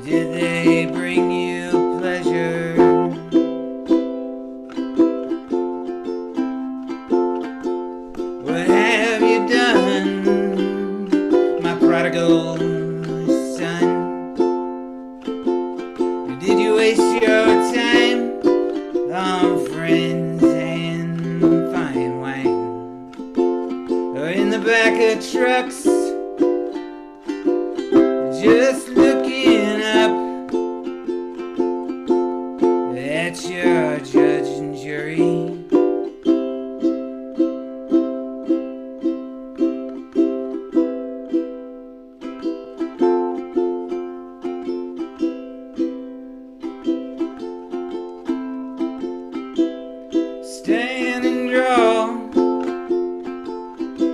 Did they bring you pleasure? What have you done, my prodigal son? Did you waste your time on friends and fine wine? Or in the back of trucks, just looking up at your judge and jury? Stand and draw,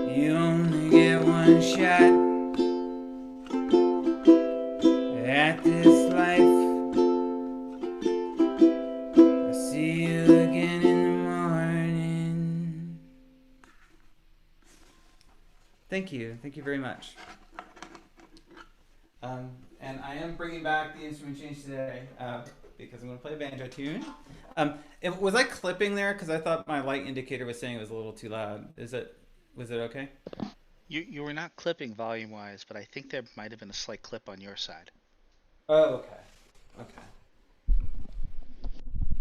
you only get one shot at this life. I'll see you again in the morning. Thank you very much. And I am bringing back the instrument change today because I'm going to play a banjo tune. Was I clipping there? Because I thought my light indicator was saying it was a little too loud. Was it okay? You were not clipping volume wise, but I think there might have been a slight clip on your side. Oh, okay.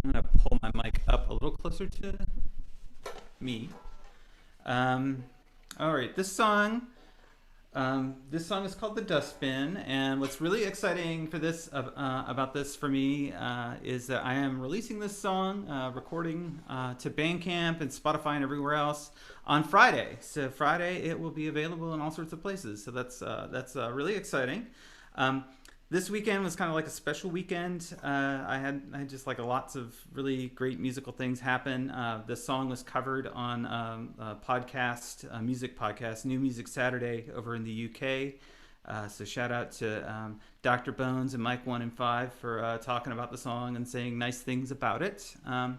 I'm gonna pull my mic up a little closer to me. All right, this song is called "The Dustbin," and what's really exciting for this about this for me is that I am releasing this song, recording to Bandcamp and Spotify and everywhere else on Friday. So Friday it will be available in all sorts of places. So that's really exciting. This weekend was kind of like a special weekend. I had just like lots of really great musical things happen. This song was covered on a podcast, a music podcast, New Music Saturday over in the UK. So shout out to Dr. Bones and Mike 1 and 5 for talking about the song and saying nice things about it. I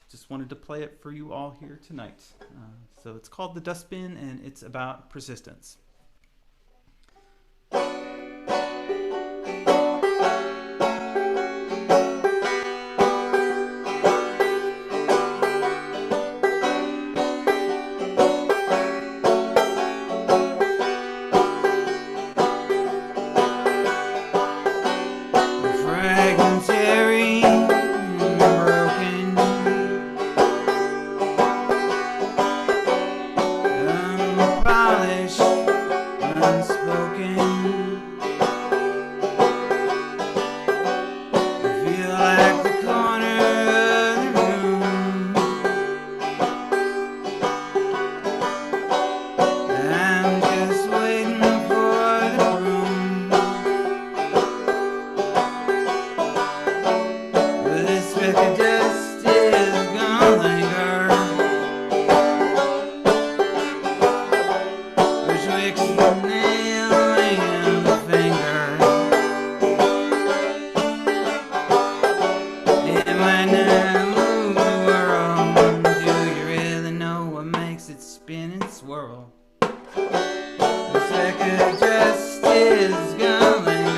just wanted to play it for you all here tonight. So it's called The Dustbin, and it's about persistence. Fragmentary and broken, unpolished, unspoken. I feel like the corner of the room. I'm just waiting for the room. This record dust is gonna linger. Which wakes the nail and the finger. It might not move the world. Do you really know what makes it spin and swirl? This record dust is gonna linger.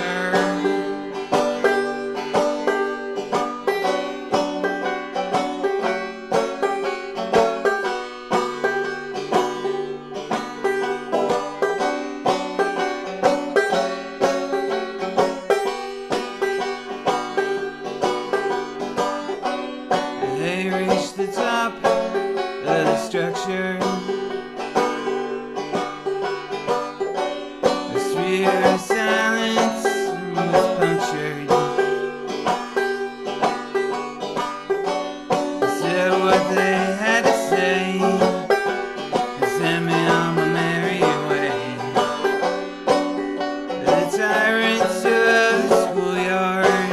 They reach the top of the structure. The sphere of silence was punctured. They said what they had to say. They sent me on my merry way. The tyrants of the schoolyard.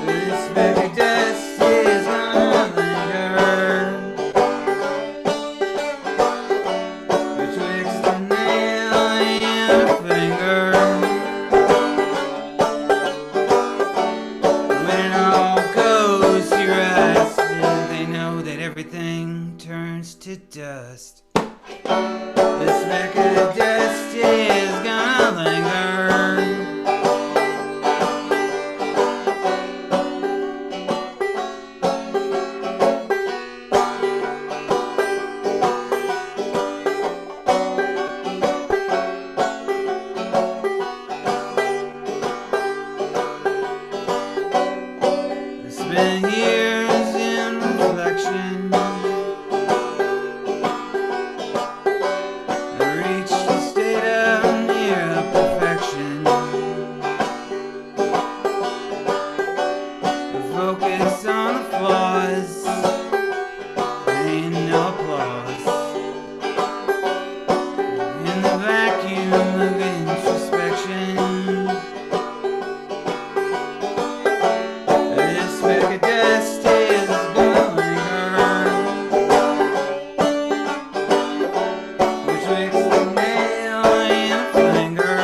This record dust is gonna to dust. This speck of dust is gonna linger. It's been years in reflection. I reached a state of near perfection. I focus on the flaws. Ain't no applause. In the vacuum of introspection. This speck of dust is gonna linger, betwixt the nail and a finger.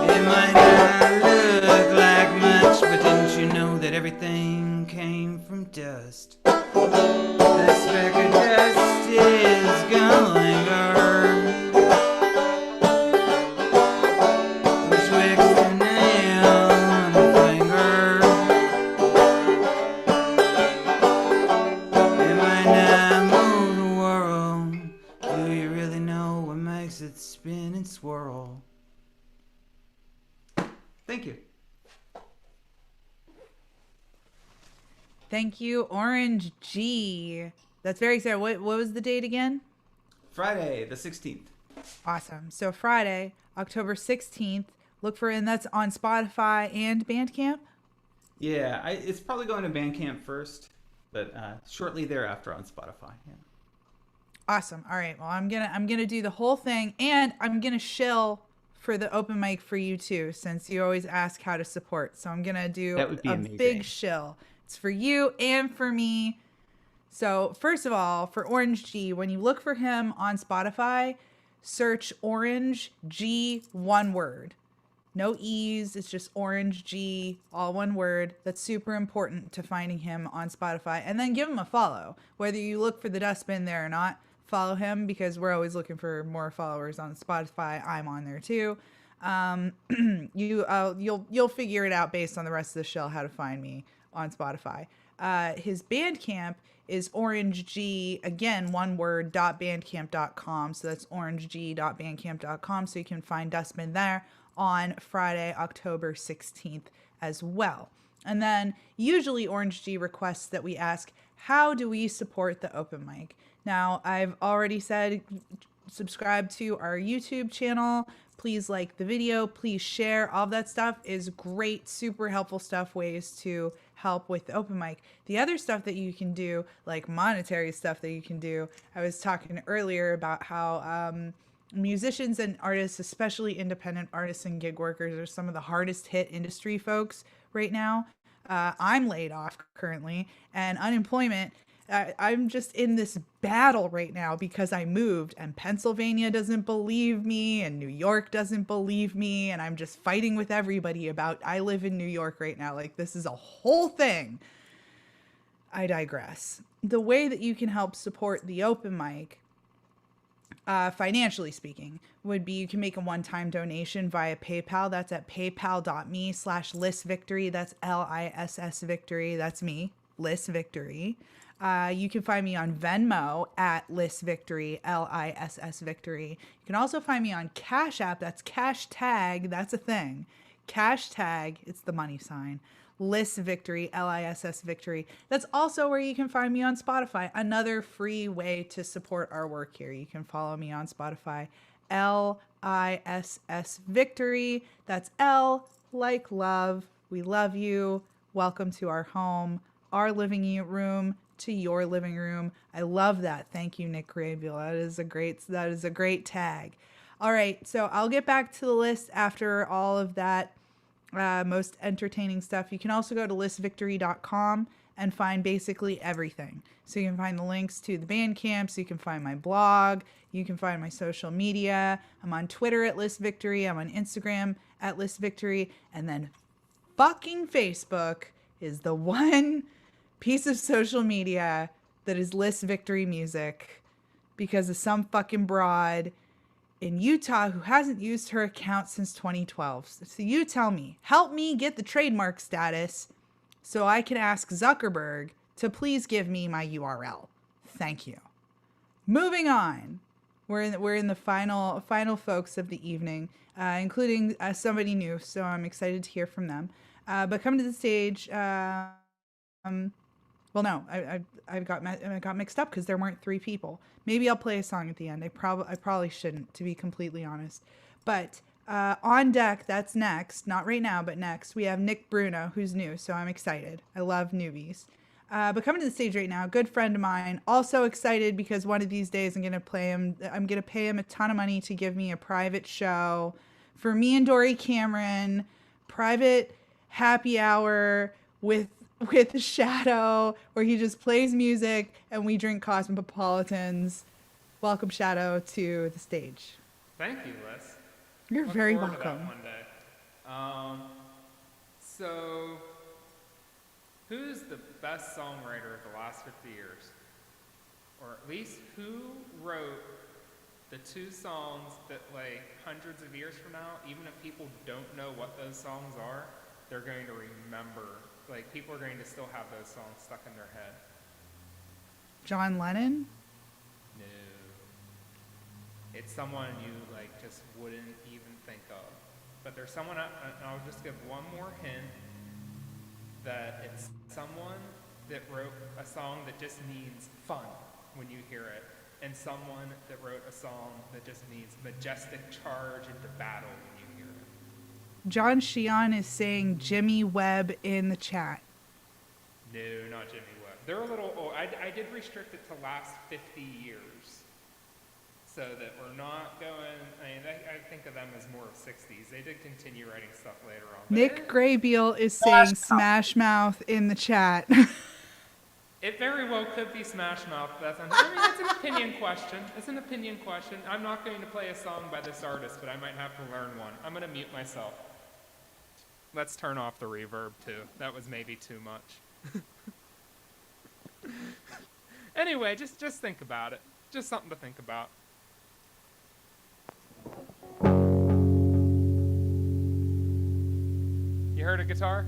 It might not look like much, but didn't you know that everything came from dust? This speck of dust is gonna linger, betwixt the nail and the finger. It might not move the world. Do you really know what makes it spin and swirl? Thank you. Thank you, Orange G. That's very exciting. What was the date again? Friday the 16th. Awesome. So Friday, October 16th. Look for it, and that's on Spotify and Bandcamp. Yeah, it's probably going to Bandcamp first, but shortly thereafter on Spotify. Yeah. Awesome. All right. Well, I'm gonna do the whole thing, and I'm gonna shill for the open mic for you too, since you always ask how to support. So I'm gonna do That would be a amazing. big shill. It's for you and for me. So first of all, for Orange G, when you look for him on Spotify, search Orange G, one word. No E's, it's just Orange G, all one word. That's super important to finding him on Spotify. And then give him a follow. Whether you look for the dustbin there or not, follow him, because we're always looking for more followers on Spotify. I'm on there too. You'll figure it out based on the rest of the show how to find me on Spotify. His Bandcamp is orangeg, again, one word, .bandcamp.com. So that's orangeg.bandcamp.com. So you can find Dustbin there on Friday, October 16th as well. And then usually Orange G requests that we ask, how do we support the open mic? Now, I've already said, subscribe to our YouTube channel. Please like the video. Please share. All that stuff is great, super helpful stuff, ways to help with the open mic. The other stuff that you can do, like monetary stuff that you can do, I was talking earlier about how musicians and artists, especially independent artists and gig workers, are some of the hardest hit industry folks right now. I'm laid off currently, and unemployment. I'm just in this battle right now because I moved, and Pennsylvania doesn't believe me, and New York doesn't believe me, and I'm just fighting with everybody about, I live in New York right now. Like, this is a whole thing. I digress. The way that you can help support the open mic, financially speaking, would be you can make a one-time donation via PayPal. That's at paypal.me/Liss Victory. That's LISS Victory. That's me, Liss Victory. You can find me on Venmo at Liss Victory, LISS Victory. You can also find me on CashApp. That's cash tag. That's a thing. Cash tag. It's the money sign. Liss Victory, LISS Victory. That's also where you can find me on Spotify. Another free way to support our work here. You can follow me on Spotify. LISS Victory. That's L like love. We love you. Welcome to our home, our living room to your living room. I love that. Thank you, Nick Graybill. That is a great tag. All right, so I'll get back to the list after all of that most entertaining stuff. You can also go to lissvictory.com and find basically everything. So you can find the links to the Bandcamp, so you can find my blog, you can find my social media. I'm on Twitter at Liss Victory, I'm on Instagram at Liss Victory, and then fucking Facebook is the one piece of social media that is Liss Victory music because of some fucking broad in Utah who hasn't used her account since 2012. So you tell me, help me get the trademark status so I can ask Zuckerberg to please give me my URL. Thank you. Moving on. We're in the final folks of the evening, including somebody new, so I'm excited to hear from them. But come to the stage. Well, no, I got mixed up because there weren't 3 people. Maybe I'll play a song at the end. I probably shouldn't, to be completely honest. But on deck, that's next. Not right now, but next we have Nick Bruno, who's new, so I'm excited. I love newbies. But coming to the stage right now, a good friend of mine. Also excited because one of these days I'm gonna pay him a ton of money to give me a private show for me and Dory Cameron, private happy hour with Shadow, where he just plays music and we drink Cosmopolitans. Welcome, Shadow, to the stage. Thank you, Liz. You're Look very forward to that welcome. one day. So, who's the best songwriter of the last 50 years? Or at least who wrote the 2 songs that, like, hundreds of years from now, even if people don't know what those songs are, they're going to remember. Like, people are going to still have those songs stuck in their head. John Lennon? No. It's someone you, like, just wouldn't even think of. But there's someone, and I'll just give one more hint, that it's someone that wrote a song that just means fun when you hear it, and someone that wrote a song that just means majestic charge into battle when you hear it. John Sheehan is saying Jimmy Webb in the chat. No, not Jimmy Webb. They're a little old. I did restrict it to last 50 years. So that we're not going, I think of them as more of 60s. They did continue writing stuff later on. Nick Graybeal is saying Smash Mouth in the chat. It very well could be Smash Mouth. It's an opinion question. It's an opinion question. I'm not going to play a song by this artist, but I might have to learn one. I'm going to mute myself. Let's turn off the reverb, too. That was maybe too much. Anyway, just think about it. Just something to think about. You heard a guitar?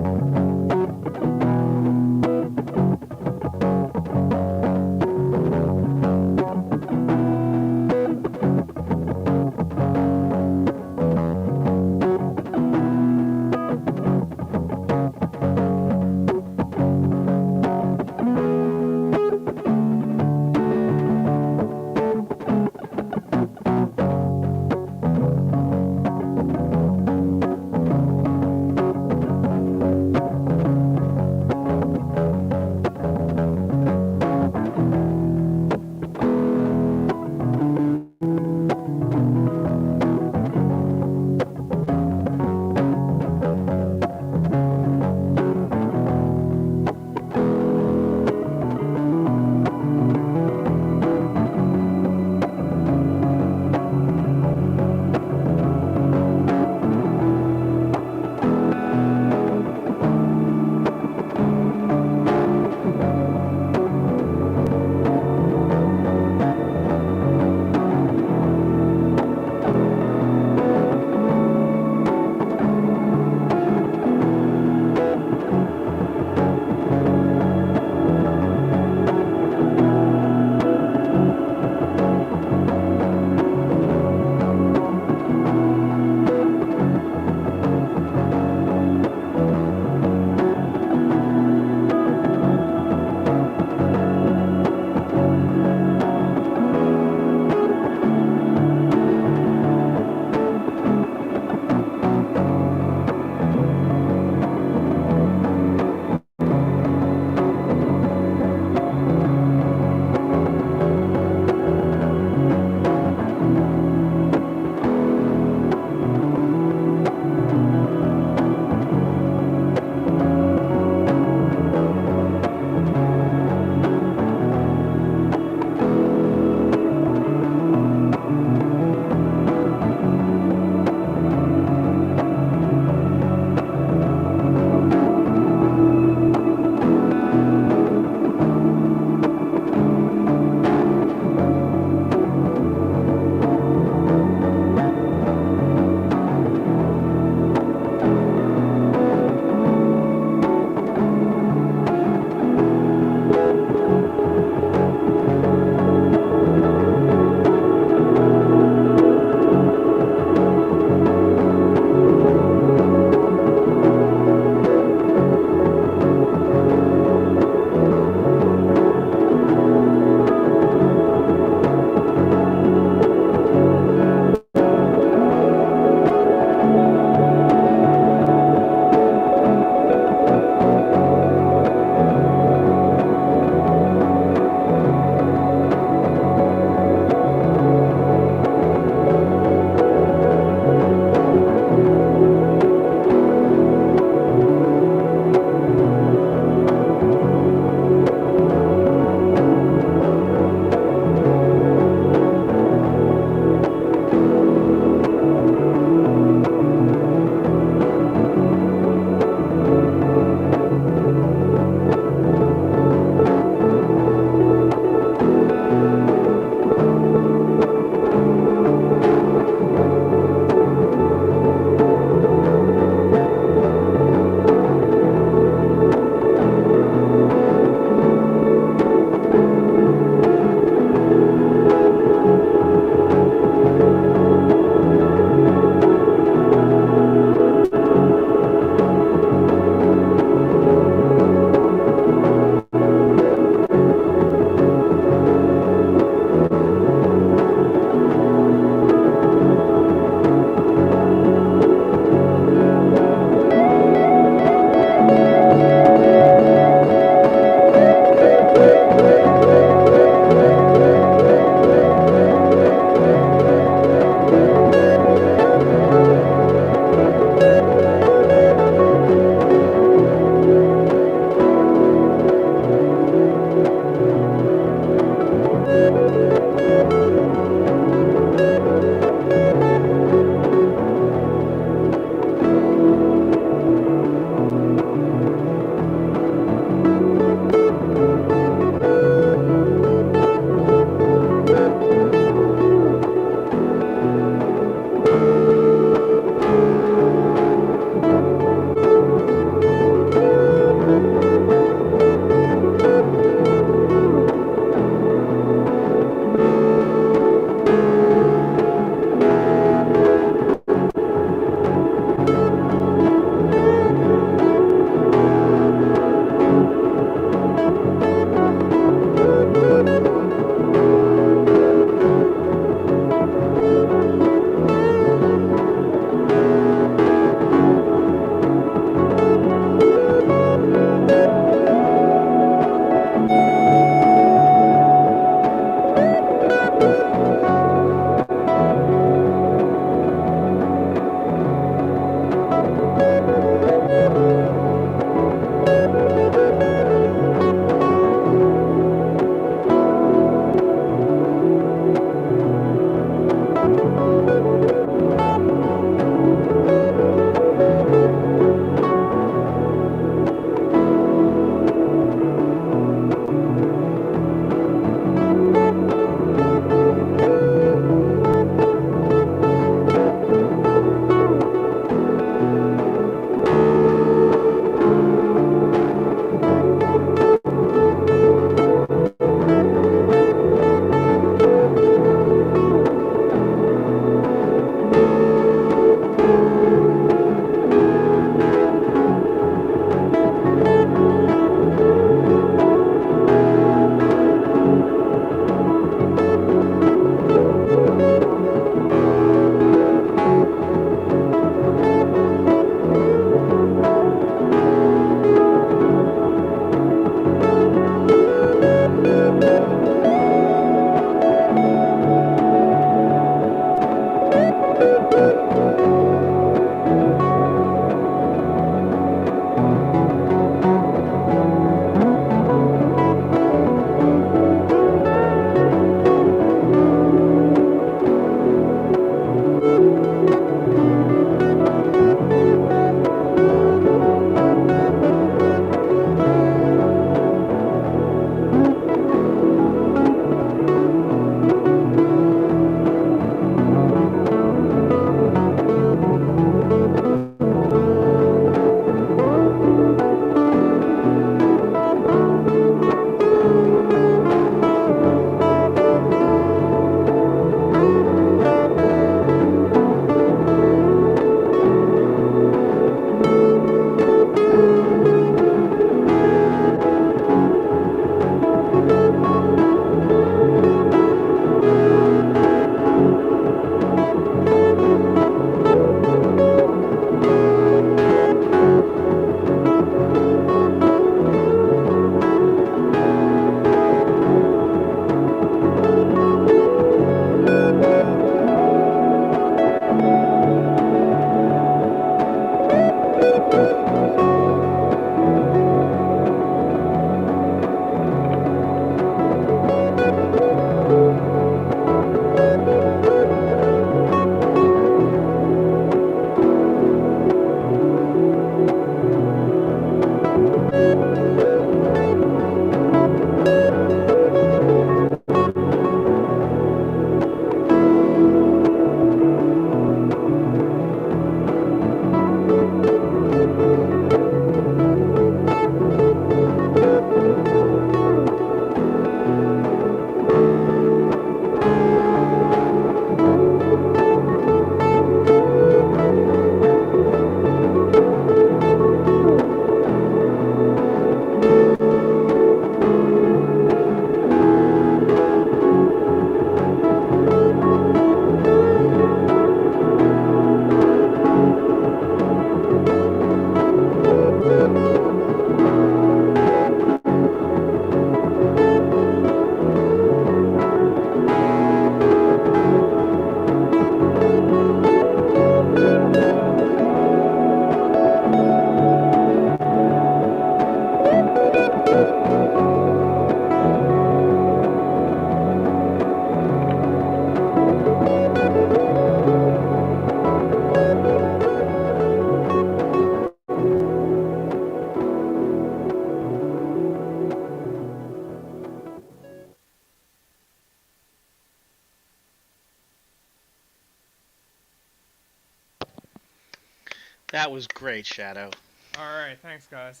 That was great, Shadow. All right, thanks, guys.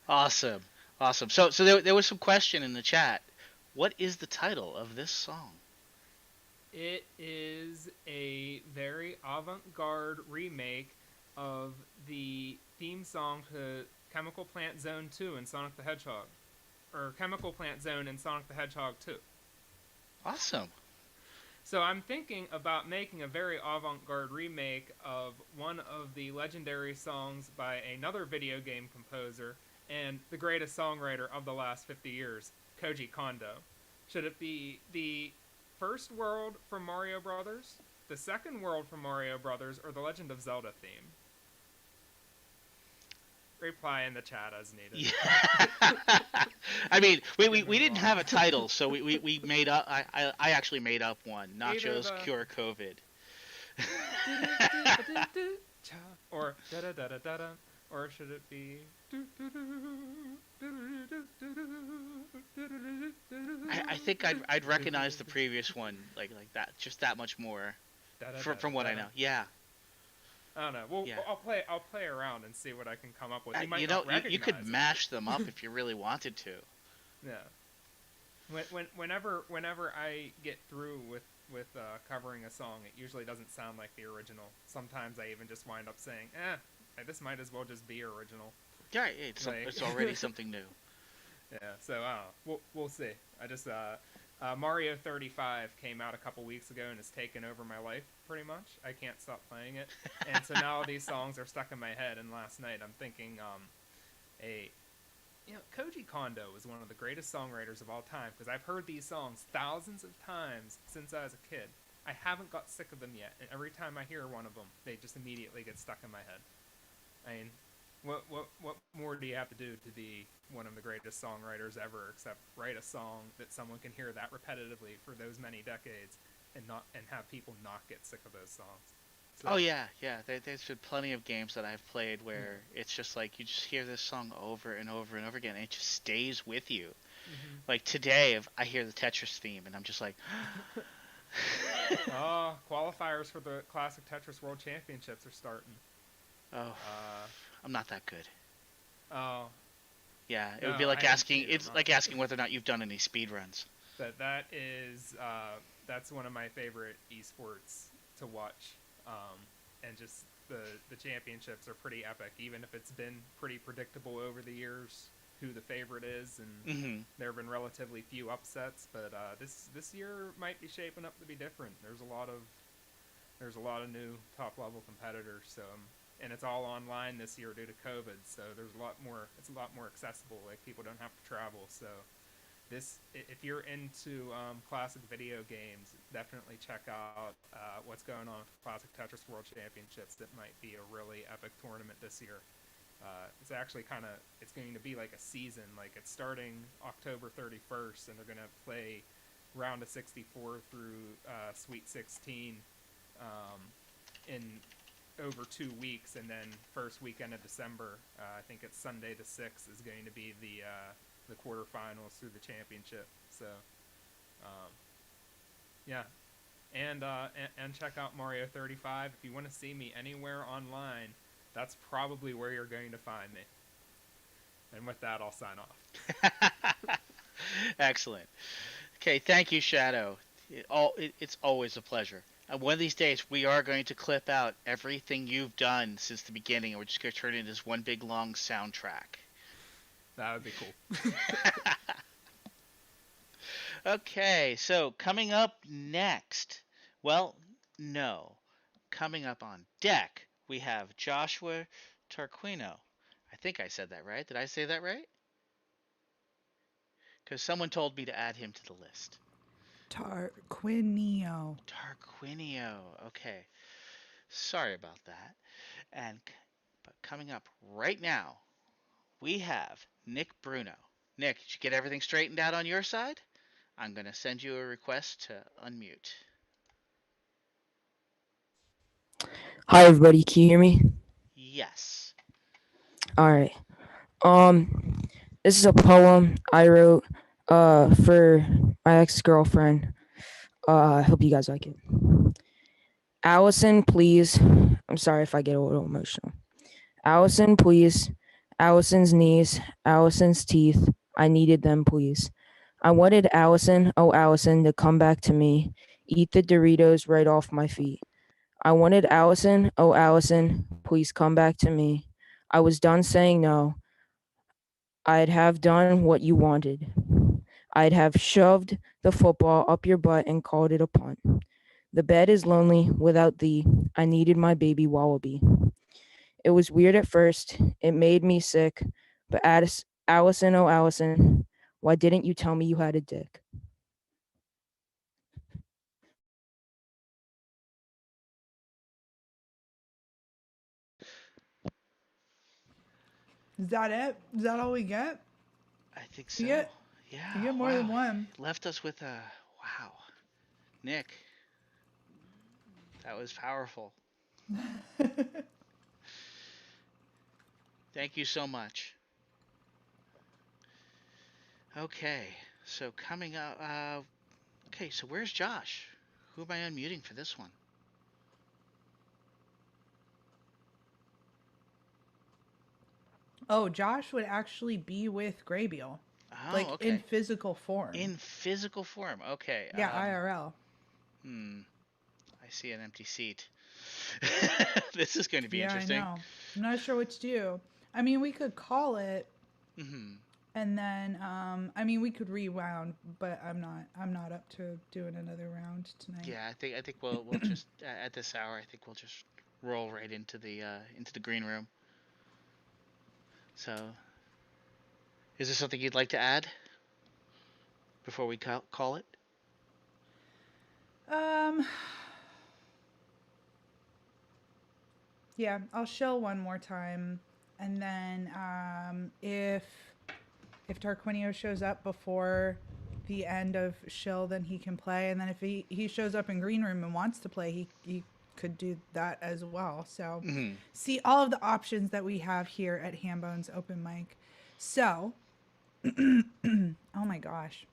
Awesome. Awesome. So there was some question in the chat. What is the title of this song? It is a very avant-garde remake of the theme song to Chemical Plant Zone 2 in Sonic the Hedgehog. Or Chemical Plant Zone in Sonic the Hedgehog 2. Awesome. So I'm thinking about making a very avant-garde remake of one of the legendary songs by another video game composer and the greatest songwriter of the last 50 years, Koji Kondo. Should it be the first world from Mario Brothers, the second world from Mario Brothers, or the Legend of Zelda theme? Reply in the chat as needed. Yeah. I mean, we didn't have a title, so we made up. I actually made up one. Nachos Cure COVID. Or da da da da da da. Or should it be? I think I'd recognize the previous one like that, just that much more. From what I know, yeah. I don't know. Well, Yeah. I'll play around and see what I can come up with. You might You not know, you could recognize it. mash them up if you really wanted to. Yeah. Whenever I get through with covering a song, it usually doesn't sound like the original. Sometimes I even just wind up saying, this might as well just be original. Yeah, it's already something new. Yeah. So we'll see. I just Mario 35 came out a couple weeks ago and has taken over my life pretty much. I can't stop playing it, and so now these songs are stuck in my head. And last night I'm thinking, Koji Kondo is one of the greatest songwriters of all time because I've heard these songs thousands of times since I was a kid. I haven't got sick of them yet, and every time I hear one of them, they just immediately get stuck in my head. I mean, what more do you have to do to be one of the greatest songwriters ever except write a song that someone can hear that repetitively for those many decades and have people not get sick of those songs? So, Oh yeah. There's been plenty of games that I've played where it's just like you just hear this song over and over and over again, and it just stays with you. mm-hmm. Like today, I hear the Tetris theme, and I'm just like, qualifiers for the Classic Tetris World Championships are starting. oh, I'm not that good. Oh, Yeah, it would No, be like I am asking. too. It's like asking whether or not you've done any speed runs. that is that's one of my favorite esports to watch, and just the championships are pretty epic, even if it's been pretty predictable over the years who the favorite is, and Hmm. there have been relatively few upsets, but this year might be shaping up to be different. There's a lot of new top level competitors, so and it's all online this year due to COVID, so there's a lot more. It's a lot more accessible. Like people don't have to travel, so if you're into classic video games, definitely check out what's going on with the Classic Tetris World Championships. That might be a really epic tournament this year. It's actually it's going to be like a season. Like it's starting October 31st, and they're going to play round of 64 through Sweet 16 in over 2 weeks, and then first weekend of December, I think it's Sunday the 6th, is going to be the quarterfinals through the championship. So, yeah, and check out Mario 35 if you want to see me anywhere online. That's probably where you're going to find me. And with that, I'll sign off. Excellent. Okay, thank you, Shadow. It's always a pleasure. And one of these days, we are going to clip out everything you've done since the beginning, and we're just going to turn it into this one big long soundtrack. That would be cool. Okay, so coming up next, well, no. Coming up on deck, we have Joshua Tarquino. I think I said that right. Did I say that right? Because someone told me to add him to the list. Tarquinio. Tarquinio. Okay. Sorry about that. But coming up right now, we have Nick Bruno. Nick, did you get everything straightened out on your side? I'm going to send you a request to unmute. Hi everybody, can you hear me? Yes. All right. This is a poem I wrote for my ex-girlfriend. I hope you guys like it. Allison, please. I'm sorry if I get a little emotional. Allison, please. Allison's knees, Allison's teeth. I needed them, please. I wanted Allison, oh Allison, to come back to me, eat the Doritos right off my feet. I wanted Allison, oh Allison, please come back to me. I was done saying no. I'd have done what you wanted. I'd have shoved the football up your butt and called it a punt. The bed is lonely without thee. I needed my baby wallaby. It was weird at first. It made me sick. But Allison, oh Allison, why didn't you tell me you had a dick? Is that it? Is that all we get? I think so. You get, Yeah. you get more than one. Left us with a wow. Nick, that was powerful. Thank you so much. Okay, so coming up. Okay, so where's Josh? Who am I unmuting for this one? Oh, Josh would actually be with Graybeal. Oh, Like okay. in physical form. In physical form. Okay. Yeah, IRL. I see an empty seat. This is going to be Yeah, interesting. I know. I'm not sure what to do. I mean, we could call it, and then I mean, we could rewound, but I'm not up to doing another round tonight. Yeah, I think we'll just at this hour. I think we'll just roll right into the green room. So, is there something you'd like to add before we call it? Yeah, I'll shill one more time, and then if Tarquinio shows up before the end of shill, then he can play, and then if he shows up in green room and wants to play, he could do that as well. So see all of the options that we have here at Hambone's open mic. So oh my gosh,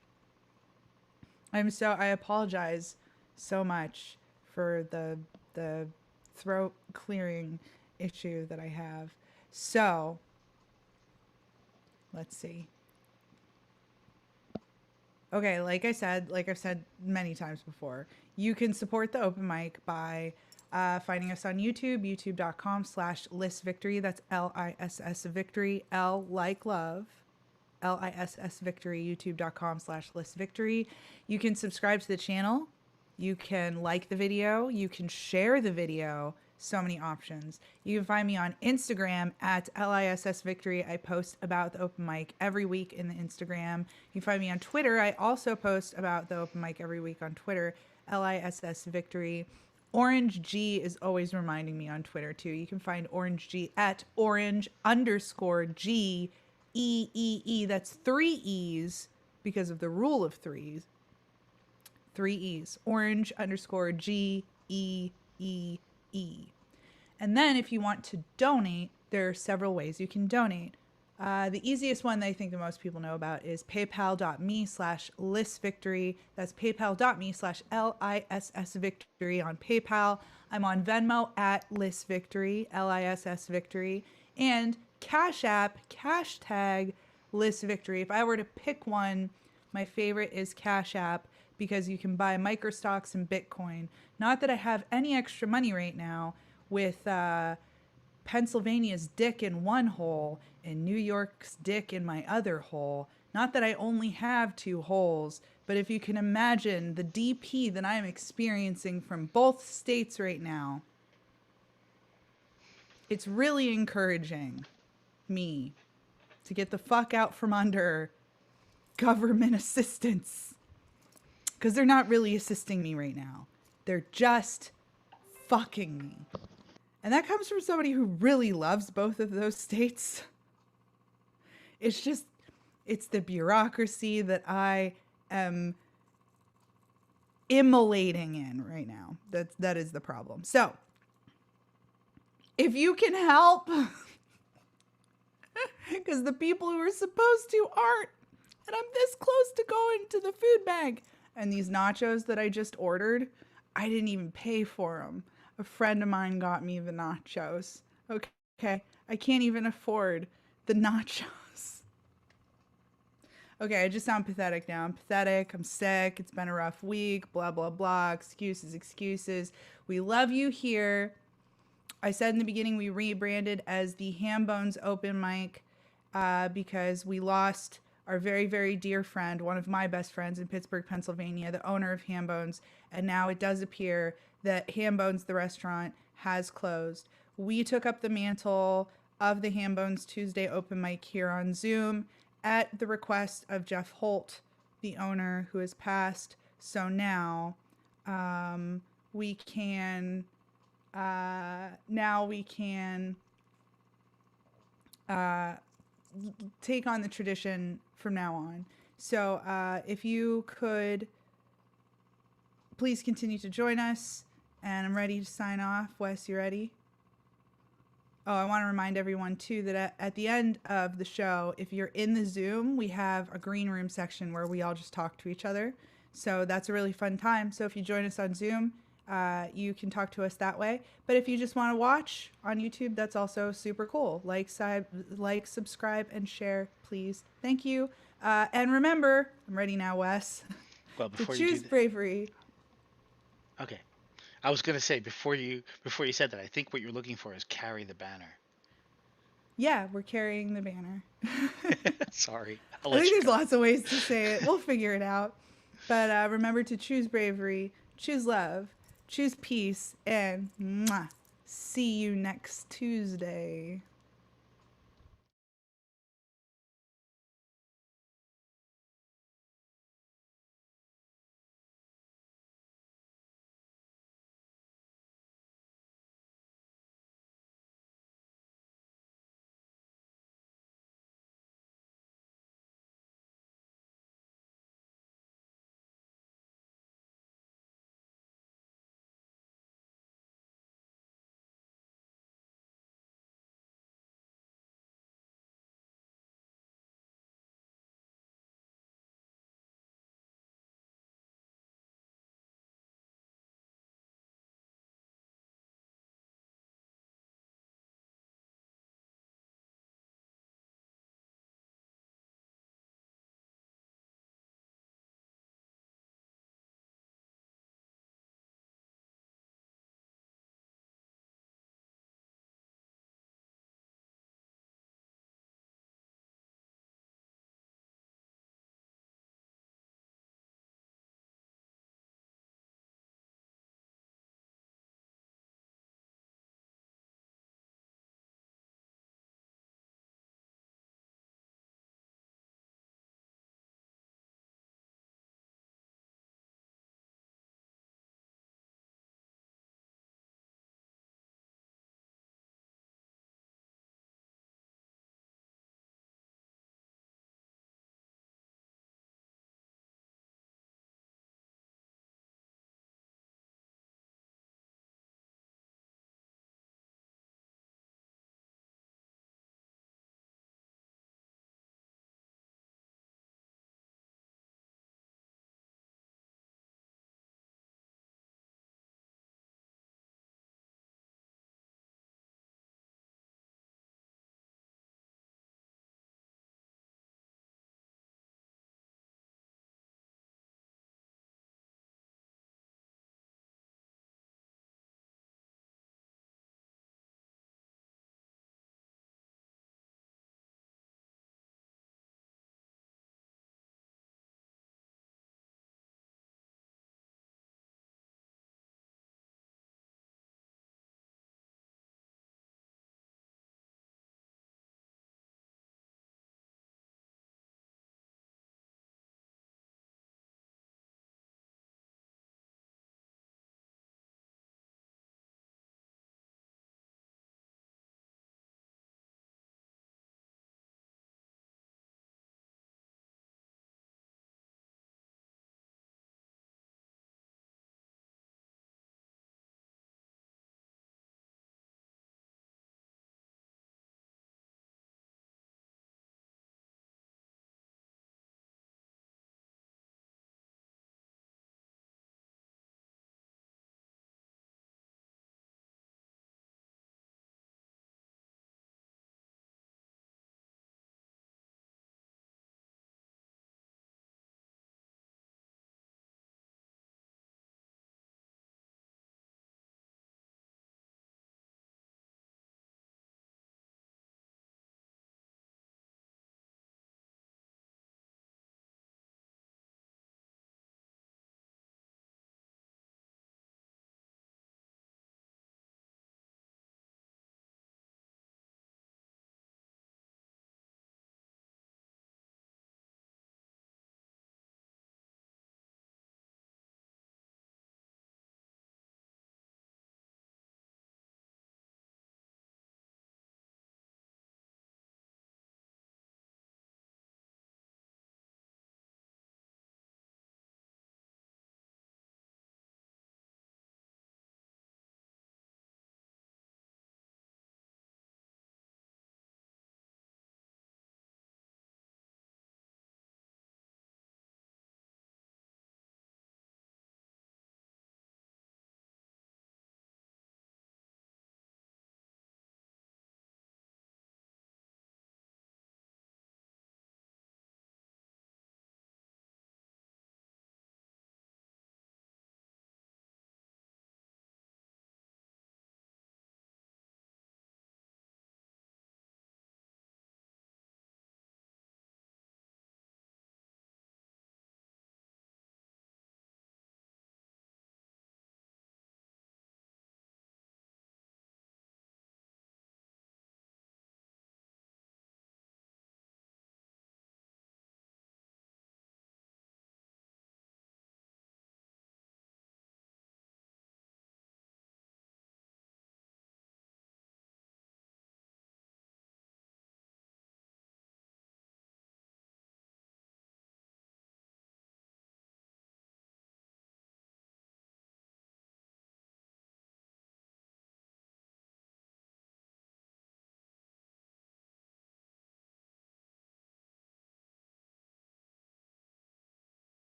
I apologize so much for the throat clearing issue that I have. So let's see. Okay, like I've said many times before, you can support the open mic by finding us on YouTube, youtube.com/Liss Victory. That's LISS Victory, L like love, LISS Victory, youtube.com/Liss Victory. You can subscribe to the channel. You can like the video. You can share the video. So many options. You can find me on Instagram at LISS Victory. I post about the open mic every week in the Instagram. You can find me on Twitter. I also post about the open mic every week on Twitter, LISS Victory. Orange G is always reminding me on Twitter too. You can find Orange G at orange_G EEE. That's 3 E's because of the rule of threes. 3 E's. Orange_G EEE. And then if you want to donate, there are several ways you can donate. The easiest one that I think that most people know about is paypal.me/Liss Victory. That's paypal.me/LISS Victory on PayPal. I'm on Venmo at Liss Victory, LISS Victory, and Cash App, # Liss Victory. If I were to pick one, my favorite is Cash App because you can buy microstocks and Bitcoin. Not that I have any extra money right now with Pennsylvania's dick in one hole and New York's dick in my other hole. Not that I only have 2 holes, but if you can imagine the DP that I am experiencing from both states right now, it's really encouraging me to get the fuck out from under government assistance. Because they're not really assisting me right now. They're just fucking me. And that comes from somebody who really loves both of those states. It's the bureaucracy that I am immolating in right now. That is the problem. So, if you can help, because the people who are supposed to aren't, and I'm this close to going to the food bank. And these nachos that I just ordered, I didn't even pay for them. A friend of mine got me the nachos. Okay. I can't even afford the nachos. Okay, I just sound pathetic now. I'm pathetic. I'm sick. It's been a rough week. Blah, blah, blah. Excuses, excuses. We love you here. I said in the beginning we rebranded as the Hambones Open Mic because we lost our very, very dear friend, one of my best friends in Pittsburgh, Pennsylvania, the owner of Hambones. And now it does appear that Hambones, the restaurant, has closed. We took up the mantle of the Hambones Tuesday Open Mic here on Zoom at the request of Jeff Holt, the owner who has passed. So now we can take on the tradition from now on. So if you could please continue to join us, and I'm ready to sign off. Wes, you ready? Oh, I want to remind everyone too that at the end of the show, if you're in the Zoom, we have a green room section where we all just talk to each other. So that's a really fun time. So if you join us on Zoom, you can talk to us that way. But if you just want to watch on YouTube, that's also super cool. Like, subscribe, and share, please. Thank you. And remember, I'm ready now, Wes, Well, to before you choose do that, bravery. okay. I was gonna say before you said that, I think what you're looking for is carry the banner. Yeah, we're carrying the banner. Sorry, I'll I let think you there's go. lots of ways to say it. We'll figure it out. But remember to choose bravery, choose love, choose peace, and mwah, see you next Tuesday.